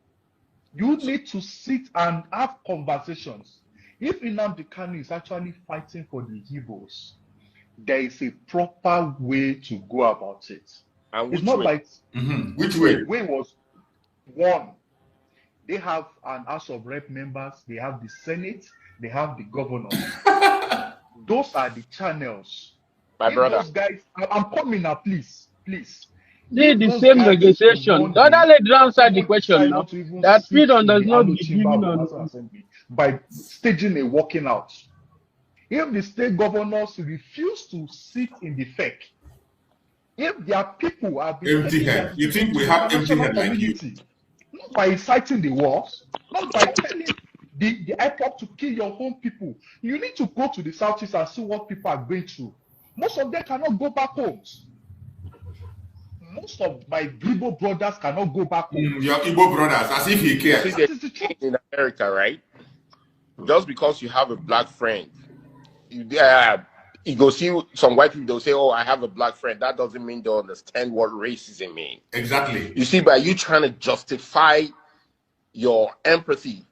You need to sit and have conversations. If Nnamdi Kanu is actually fighting for the Igbos, there is a proper way to go about it. And it's not like which way? Way was one. They have an House of Rep members, they have the Senate, they have the governor. Those are the channels. My brother. Those guys, I'm coming now, please. They the same negotiation. The other lady answered the question now. That freedom does not be given on by staging a walking out. If the state governors refuse to sit in the FEC, if their people are being empty head, you think we have empty head like you? Not by inciting the wars, not by telling the IPOP to kill your own people. You need to go to the Southeast and see what people are going through. Most of them cannot go back home. Most of my Igbo brothers cannot go back home. Your Igbo brothers, as if he cares. See, in America, right? Just because you have a black friend, you go see some white people, they'll say, oh, I have a black friend. That doesn't mean they'll understand what racism means. Exactly. You see, by you trying to justify your empathy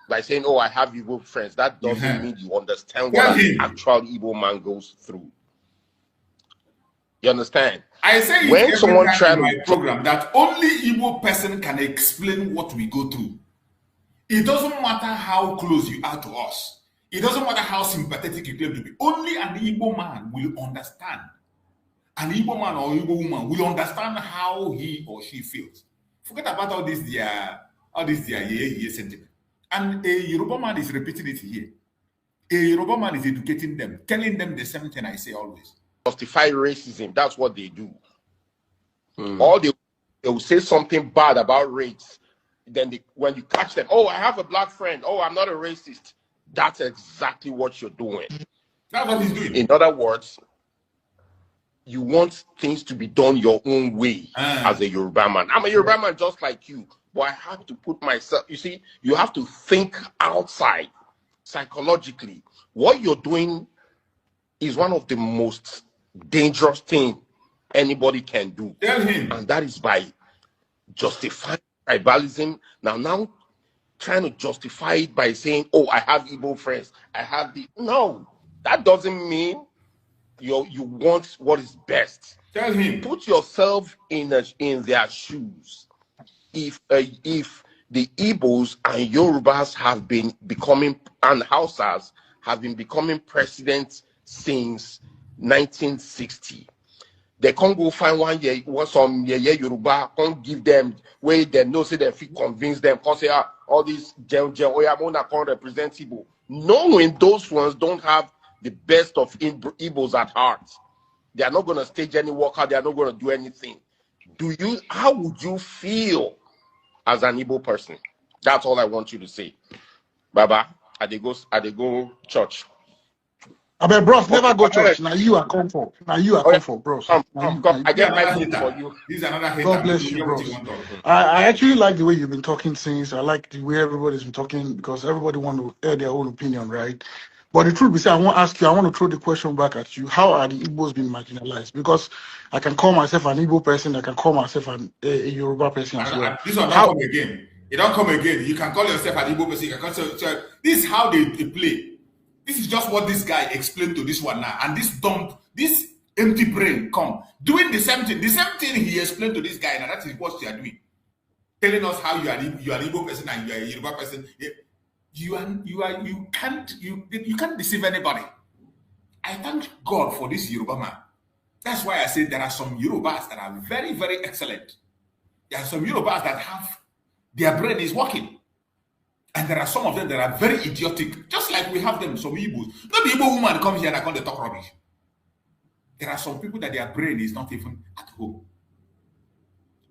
by saying, oh, I have Igbo friends, that doesn't mean you understand what an actual Igbo man goes through. You understand? I say when someone tries in my program that only Igbo person can explain what we go through. It doesn't matter how close you are to us. It doesn't matter how sympathetic you claim to be. Only an Igbo man will understand. An Igbo man or Igbo woman will understand how he or she feels. Forget about all this their sentiment. And a Yoruba man is repeating it here. A Yoruba man is educating them, telling them the same thing I say always. Justify racism. That's what they do. Or they will say something bad about race. Then when you catch them, oh, I have a black friend. Oh, I'm not a racist. That's exactly what you're doing. That's what he's doing. In other words, you want things to be done your own way as a Yoruba man. I'm a Yoruba man just like you, but I have to put myself, you see, you have to think outside psychologically. What you're doing is one of the most dangerous things anybody can do. Tell him. And that is by justifying tribalism. Now trying to justify it by saying, oh, I have Igbo friends. I have the... No, that doesn't mean you want what is best. Tell him. Put yourself in their shoes. If the Igbos and Yorubas have been becoming, and Hausas have been becoming presidents since 1960, they can't go find some Yoruba, can't give them where they know, say they feel convince them, because they are all these Oyamona can't represent Igbo. Knowing those ones don't have the best of Igbos at heart. They are not going to stage any workout, they are not going to do anything. How would you feel as an Igbo person? That's all I want you to say. Baba, I dey go church. I mean, bros, never go church. Now you are come for. Now you are come for, bros. Come. I get my food for you. This is another hater. God bless you, bros. I actually like the way you've been talking since. I like the way everybody's been talking because everybody want to air their own opinion, right? But the truth is, I want to ask you, I want to throw the question back at you. How are the Igbos being marginalized? Because I can call myself an Igbo person, I can call myself a Yoruba person as well. This one don't come again. It don't come again. You can call yourself an Igbo person. You can call yourself, this is how they play. This is just what this guy explained to this one now. And this empty brain come. Doing the same thing. The same thing he explained to this guy. Now that is what you are doing. Telling us how you are an Igbo person and you are a Yoruba person. You can't deceive anybody. I thank God for this Yoruba man. That's why I say there are some Yorubas that are very, very excellent. There are some Yorubas that have their brain is working. And there are some of them that are very idiotic. Just like we have them, some Igbos. Not the Igbo woman come here and come to talk rubbish. There are some people that their brain is not even at home.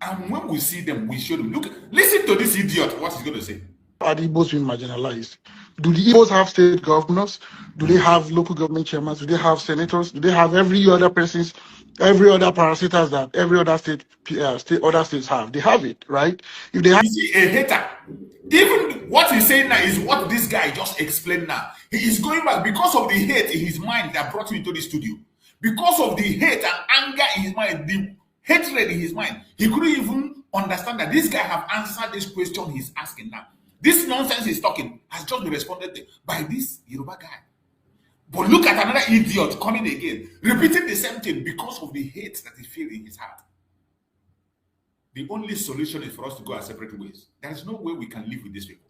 And when we see them, we show them. Look, listen to this idiot, what he's going to say. Are the Igbos being marginalized? Do the Igbos have state governors? Do they have local government chairmen? Do they have senators? Do they have every other persons, every other parasitas that every other other states have? They have it, right? If they have, you see, a hater. Even what he's saying now is what this guy just explained now. He is going back because of the hate in his mind that brought him into the studio. Because of the hate and anger in his mind, the hatred in his mind, he couldn't even understand that this guy have answered this question he's asking now. This nonsense he's talking has just been responded to by this Yoruba guy. But look at another idiot coming again, repeating the same thing because of the hate that he feels in his heart. The only solution is for us to go our separate ways. There is no way we can live with these people.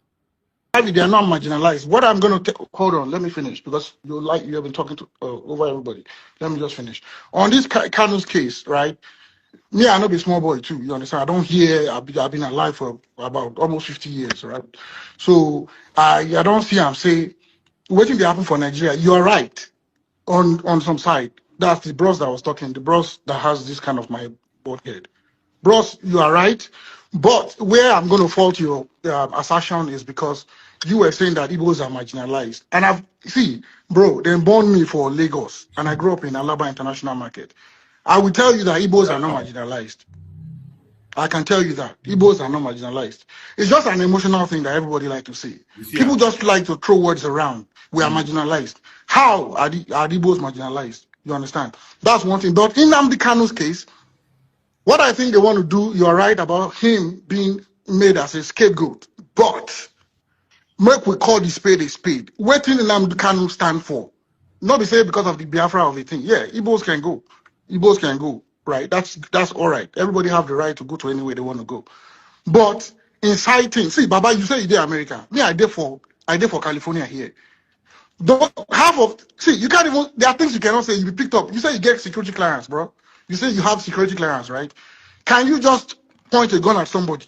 they are not marginalized. What I'm going to hold on, let me finish because you have been talking to over everybody. Let me just finish. On this Kanu's case, right? Me, I know be small boy too. You understand? I don't hear. I've been alive for about almost 50 years, right? So I don't see. I'm saying, waiting to happen for Nigeria. You are right on some side. That's the bros that was talking. The bros that has this kind of my board head. Bros, you are right. But where I'm going to fault your assertion is because you were saying that Igbos are marginalized. And bro, they born me for Lagos, and I grew up in Alaba International Market. I will tell you that Igbos are not marginalized. I can tell you that. Igbos are not marginalized. It's just an emotional thing that everybody like to say. People just like to throw words around. We are marginalized. How are the Igbos marginalized? You understand? That's one thing. But in Nnamdi Kanu's case, what I think they want to do, you are right about him being made as a scapegoat. But make we call the spade a spade. What did Nnamdi Kanu stand for? Not be said because of the Biafra of the thing. Yeah, Igbos can go. Igbos can go, right? That's all right. Everybody have the right to go to anywhere they want to go. But inciting, see, Baba, you say you did America. Me, I did for California here. You can't even, there are things you cannot say. You be picked up. You say you get security clearance, bro. You say you have security clearance, right? Can you just point a gun at somebody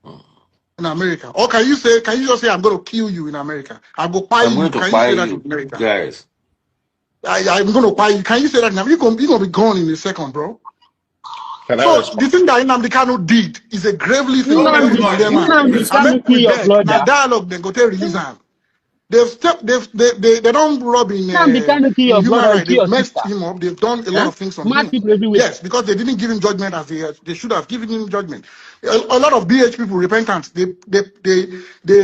in America? Or can you just say, I'm going to kill you in America? I'm going to buy you. Can you say that in America? Guys. I'm going to buy you. Can you say that now? You're going to be gone in a second, bro. So the thing that Nnamdi Kanu did is a gravely thing. Now dialogue, then go to release him. They don't rub in human rights. They've messed him up. They've done a lot of things on him. Yes, because they didn't give him judgment as they should have given him judgment. A lot of BH people, repentance, they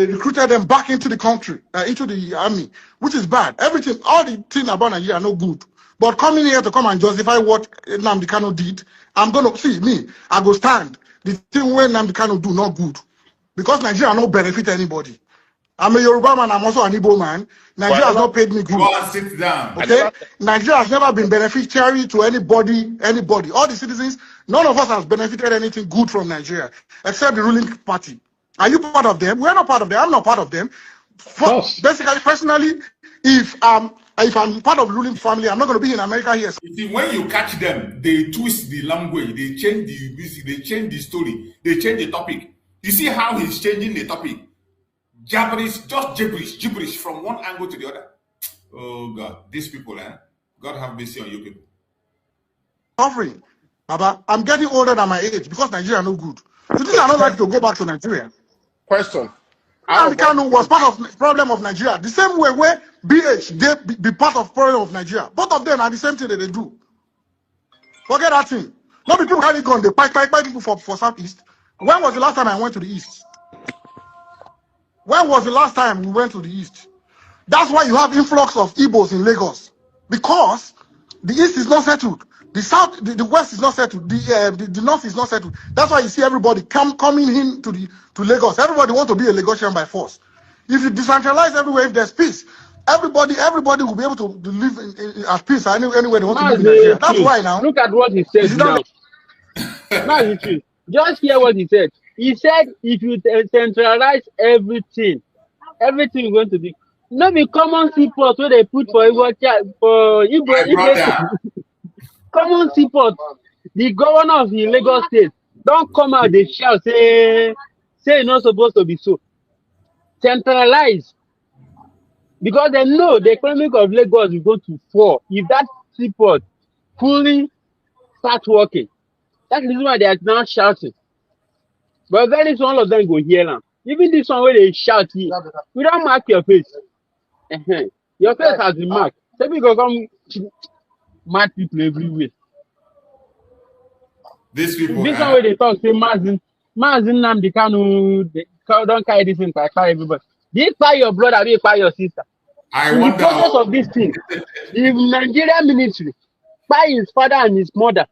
recruited them back into the country, into the army, which is bad. Everything, all the things about Nigeria are no good. But coming here to come and justify what Nnamdi Kanu did, I'm going to see me. I go stand. The thing where Nnamdi Kanu do not good. Because Nigeria no benefit anybody. I'm a Yoruba man, I'm also an Igbo man. Nigeria has not paid me good. Go and sit down. Okay? Nigeria has never been beneficiary to anybody. All the citizens, none of us has benefited anything good from Nigeria, except the ruling party. Are you part of them? We're not part of them. I'm not part of them. Basically, personally, if I'm part of the ruling family, I'm not going to be in America here. You see, when you catch them, they twist the language, they change the music, they change the story, they change the topic. You see how he's changing the topic? Gibberish from one angle to the other. Oh God, these people, God have mercy on you people. Offering, Baba, I'm getting older than my age because Nigeria no good. You think I don't like to go back to Nigeria? Question. Nnamdi Kanu was part of the problem of Nigeria. The same way where BH, they be part of problem of Nigeria. Both of them are the same thing that they do. Forget that thing. No people carry gun, they fight people for Southeast. When was the last time I went to the East? When was the last time we went to the East? That's why you have influx of Igbos in Lagos, because the east is not settled, the south, the west is not settled, the north is not settled. That's why you see everybody coming in to Lagos. Everybody want to be a Lagosian by force. If you decentralize everywhere, if there's peace, everybody will be able to live at peace anywhere they want to live in Nigeria. That's why now. Look at what he said now. Mazi, just hear what he said. He said if you centralize everything is going to be no be common seaport where they put for Igbo common seaport. The governor of the Lagos State don't come out, they shout, say it's not supposed to be so. Centralize. Because they know the economic of Lagos is going to fall if that seaport fully starts working. That's the reason why they are now shouting. But very soon all of them go hear now. Even this one where they shout, we don't mark your face. Your face has been marked. So we go come mad people everywhere. These people. This one where they talk, say Mazi Nnamdi Kanu, they don't carry this in by everybody. They buy your brother, they buy your sister. In the process of this thing, the Nigerian military buy his father and his mother,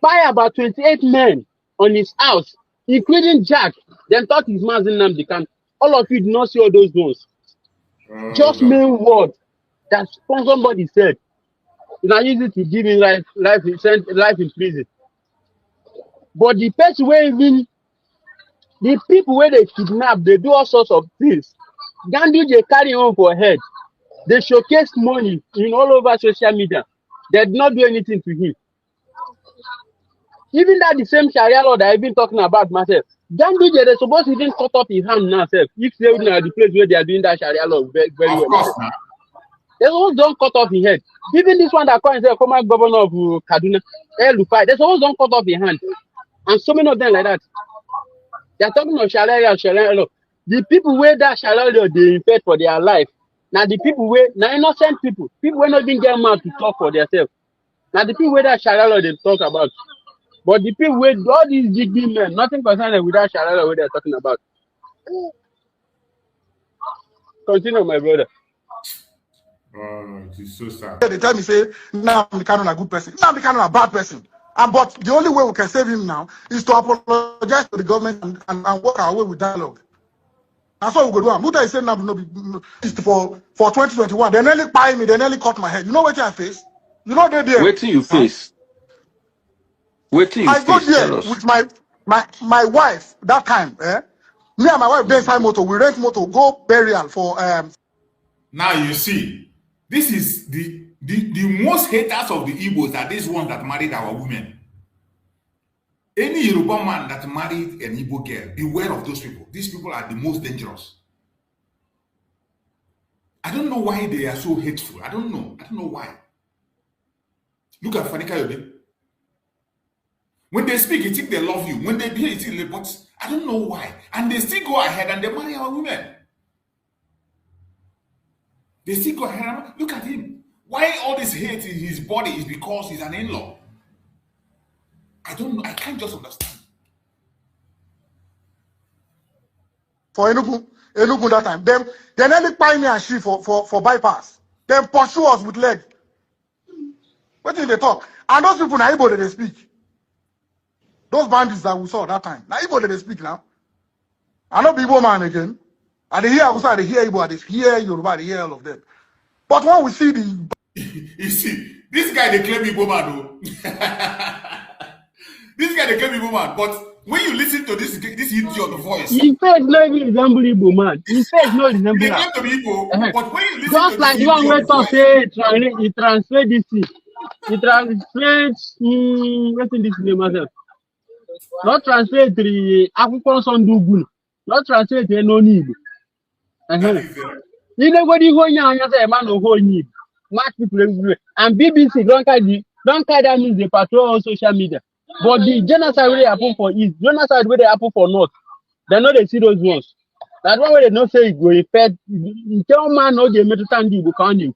buy about 28 men on his house, including Jack. Then thought his Mazi Nnamdi Kanu. All of you do not see all those ones. Just main word that somebody said. You can use it to give him life in prison. But the person where even the people where they kidnap, they do all sorts of things. Gandhi they carry on for head. They showcase money in all over social media. They did not do anything to him. Even that the same Sharia law that I've been talking about myself. Gandhi they're supposed to even cut off his hand now, self. If they are the place where they are doing that Sharia law very well. Of course, they always don't cut off his head. Even this one that calls himself former governor of Kaduna, El Rufai, they always don't cut off his hand. And so many of them like that. They're talking of Sharia law. The people where that Sharia law they infect for their life. Now the people where now innocent people where not even get mad to talk for themselves. Now the people where that Sharia law they talk about. But the people where all these big men, nothing concerned with that Sharia law where they're talking about. Continue, my brother. It's so sad. They tell me, say, Nnamdi Kanu a good person. Nnamdi Kanu a bad person. But the only way we can save him now is to apologize to the government and work our way with dialogue. That's what we go do. Muta is saying Nnamdi for 2021. They nearly buy me, they nearly cut my head. You know what I face? You know they did. Wait till you face. Wait till you I go face. there with my wife that time. Me and my wife then sign motor. We rent motor, go burial for Now you see, this is the most haters of the Igbos are these ones that married our women. Any Yoruba man that married an Igbo girl, beware of those people. These people are the most dangerous. I don't know why they are so hateful. I don't know why. Look at Fanika Yobe. When they speak, you think they love you. When they behave, you think they but I don't know why. And they still go ahead and they marry our women. They still go ahead and look at him. Why all this hate in his body is because he's an in-law. I don't know. I can't just understand. For Enugu that time. They nearly buy me and she for bypass. Then pursue us with leg. What did they talk? And those people now Igbo they speak. Those bandits that we saw that time. Now Igbo they speak now. I know Igbo man again. And they hear Hausa, they hear Igbo, they hear Yoruba, they hear all of them. But when we see the you see, this guy they claim Igbo man though. This guy they claim Igbo man, but when you listen to this idiot voice, his face not even resemble Igbo man. His face not resemble. They claim to be Igbo, but when you listen just to like this the one where idiot talk say he translate this thing. He translates what's in this name myself? Not translate the African Sondugun. Not translate the no need. You know what you say man no whole need. Match people everywhere. And BBC don't carry that means they patrol on social media. But the genocide where they happen for East, genocide where they happen for North, they know they see those ones. That's why they don't say it go affect. You tell man no they metal stand you can you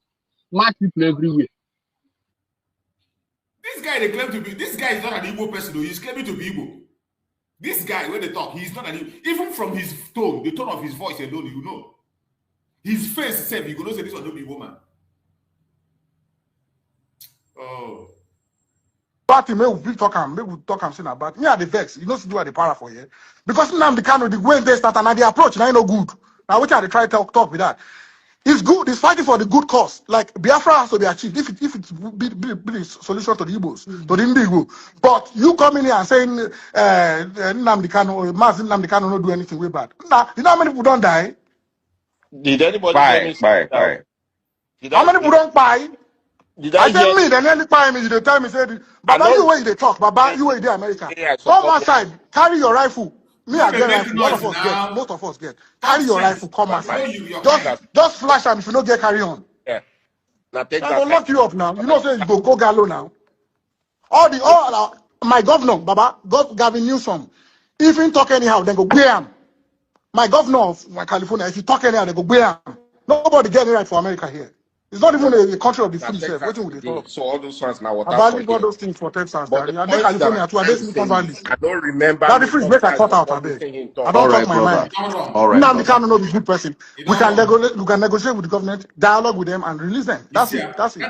match people everywhere. This guy they claim to be. This guy is not an Igbo person though. He's claiming to be Igbo. This guy when they talk, he's not an Igbo. Even from his tone, the tone of his voice alone, you know. His face said, you go say this one don't be woman. Oh. Party may we talk am, make we talk am saying about me at the vex. You know to do at the para for here. Because Nnamdi Kanu, the way they start and the approach, now no good. Now which are they try to talk with that? It's good, it's fighting for the good cause. Like Biafra has to be achieved if it's be the solution to the Igbos, to the Igbo. But you coming here and saying Nnamdi Kanu or Mazi Nnamdi Kanu not do anything way bad. Nah, you know how many people don't die? Did anybody hear me? Bye. How many people don't buy? Did I I tell hear me, you? the nearly time is the time he said, Baba, you where they talk, Baba, you where they America. Come outside, carry your rifle. Me, I get rifle. One of us get, most of us get. Carry your rifle, come outside. Just flash them if you don't get carry on. Yeah. Now take I that. will lock you up now. You know, say you go gallo now. My governor, Baba, Gavin Newsom, if he talk anyhow, then go bam. My governor of California, if you talk anyhow, they go bam. Nobody get any right for America here. It's not even a country of the free self. What would they talk? So all those ones now what I value all those things for Texas. But the I point think that California too. I I'm Silicon saying Valley. is, I don't remember. That the free make I cut out. I beg. I don't talk my mind. Nnamdi Kanu no be good person. We can negotiate with the government, dialogue with them, and release them. That's it. That's it.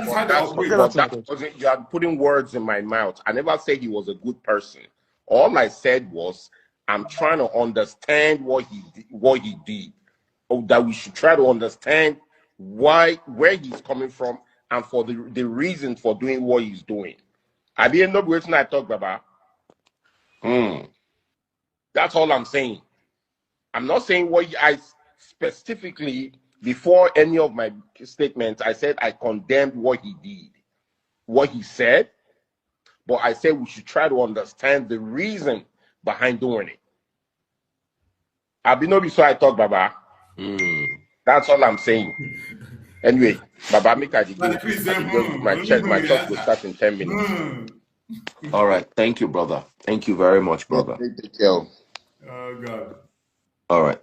You are putting words in my mouth. I never said he was a good person. All I said was I'm trying to understand what he did. Or that we should try to understand where he's coming from and for the reason for doing what he's doing. At the end of which I talked about. That's all I'm saying. I'm not saying what I specifically, before any of my statements, I said I condemned what he did, what he said, but I said we should try to understand the reason behind doing it. Abinobi, so I talk, Baba. That's all I'm saying. Anyway, Baba, make I go do my check. My talk will start in 10 minutes. All right. Thank you, brother. Thank you very much, brother. Take care. Oh, God. All right.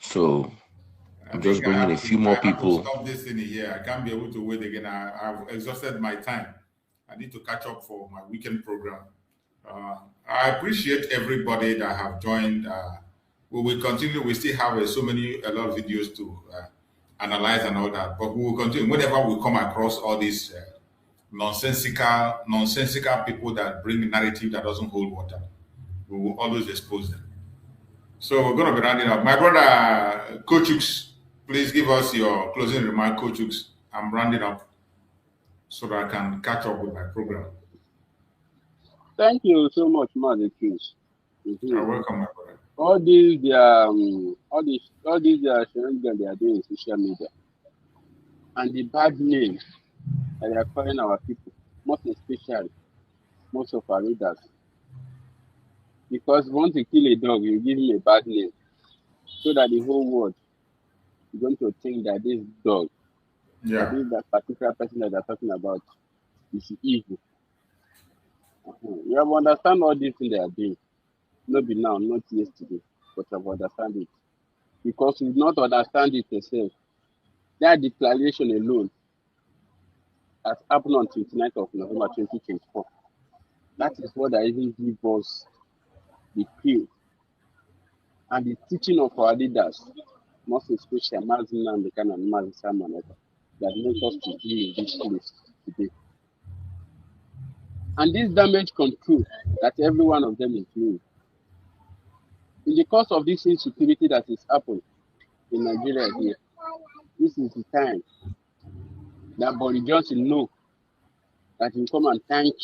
So I'm just bringing a few more people. I have to stop this in here. I can't be able to wait again. I've exhausted my time. I need to catch up for my weekend program. I appreciate everybody that have joined. We will continue. We still have a lot of videos to analyze and all that. But we will continue. Whenever we come across all these nonsensical people that bring a narrative that doesn't hold water, we will always expose them. So we're going to be rounding up. My brother, Kochux, please give us your closing remark, Kochux. I'm rounding up so that I can catch up with my program. Thank you so much, Mazi. You're welcome, my brother. All these shenanigans they are doing in social media, and the bad names that they are calling our people, most especially most of our leaders. Because once you kill a dog, you give him a bad name, so that the whole world is going to think that this dog, that particular person that they're talking about, is evil. You have understand all these things they are doing. Not be now, not yesterday, but you have understand it. Because you not understand it yourself. That declaration alone has happened on 29th of November 2024. That is what I even give us the clue and the teaching of our leaders, most especially Mazi Nnamdi Kanu and Mazi Simon, that make us to be in this place today. And this damage control that every one of them is doing, in the course of this insecurity that is happening in Nigeria here, this is the time that Boris Johnson know that he come and thank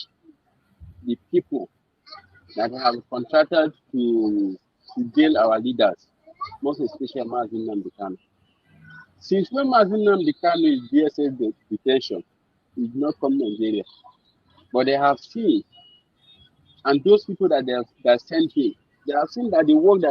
the people that have contracted to jail our leaders, most especially Mazi Nnamdi Kanu. Since when Mazi Nnamdi Kanu is DSS detention, he did not come to Nigeria. But they have seen, and those people that they have sent him, they have seen that the work that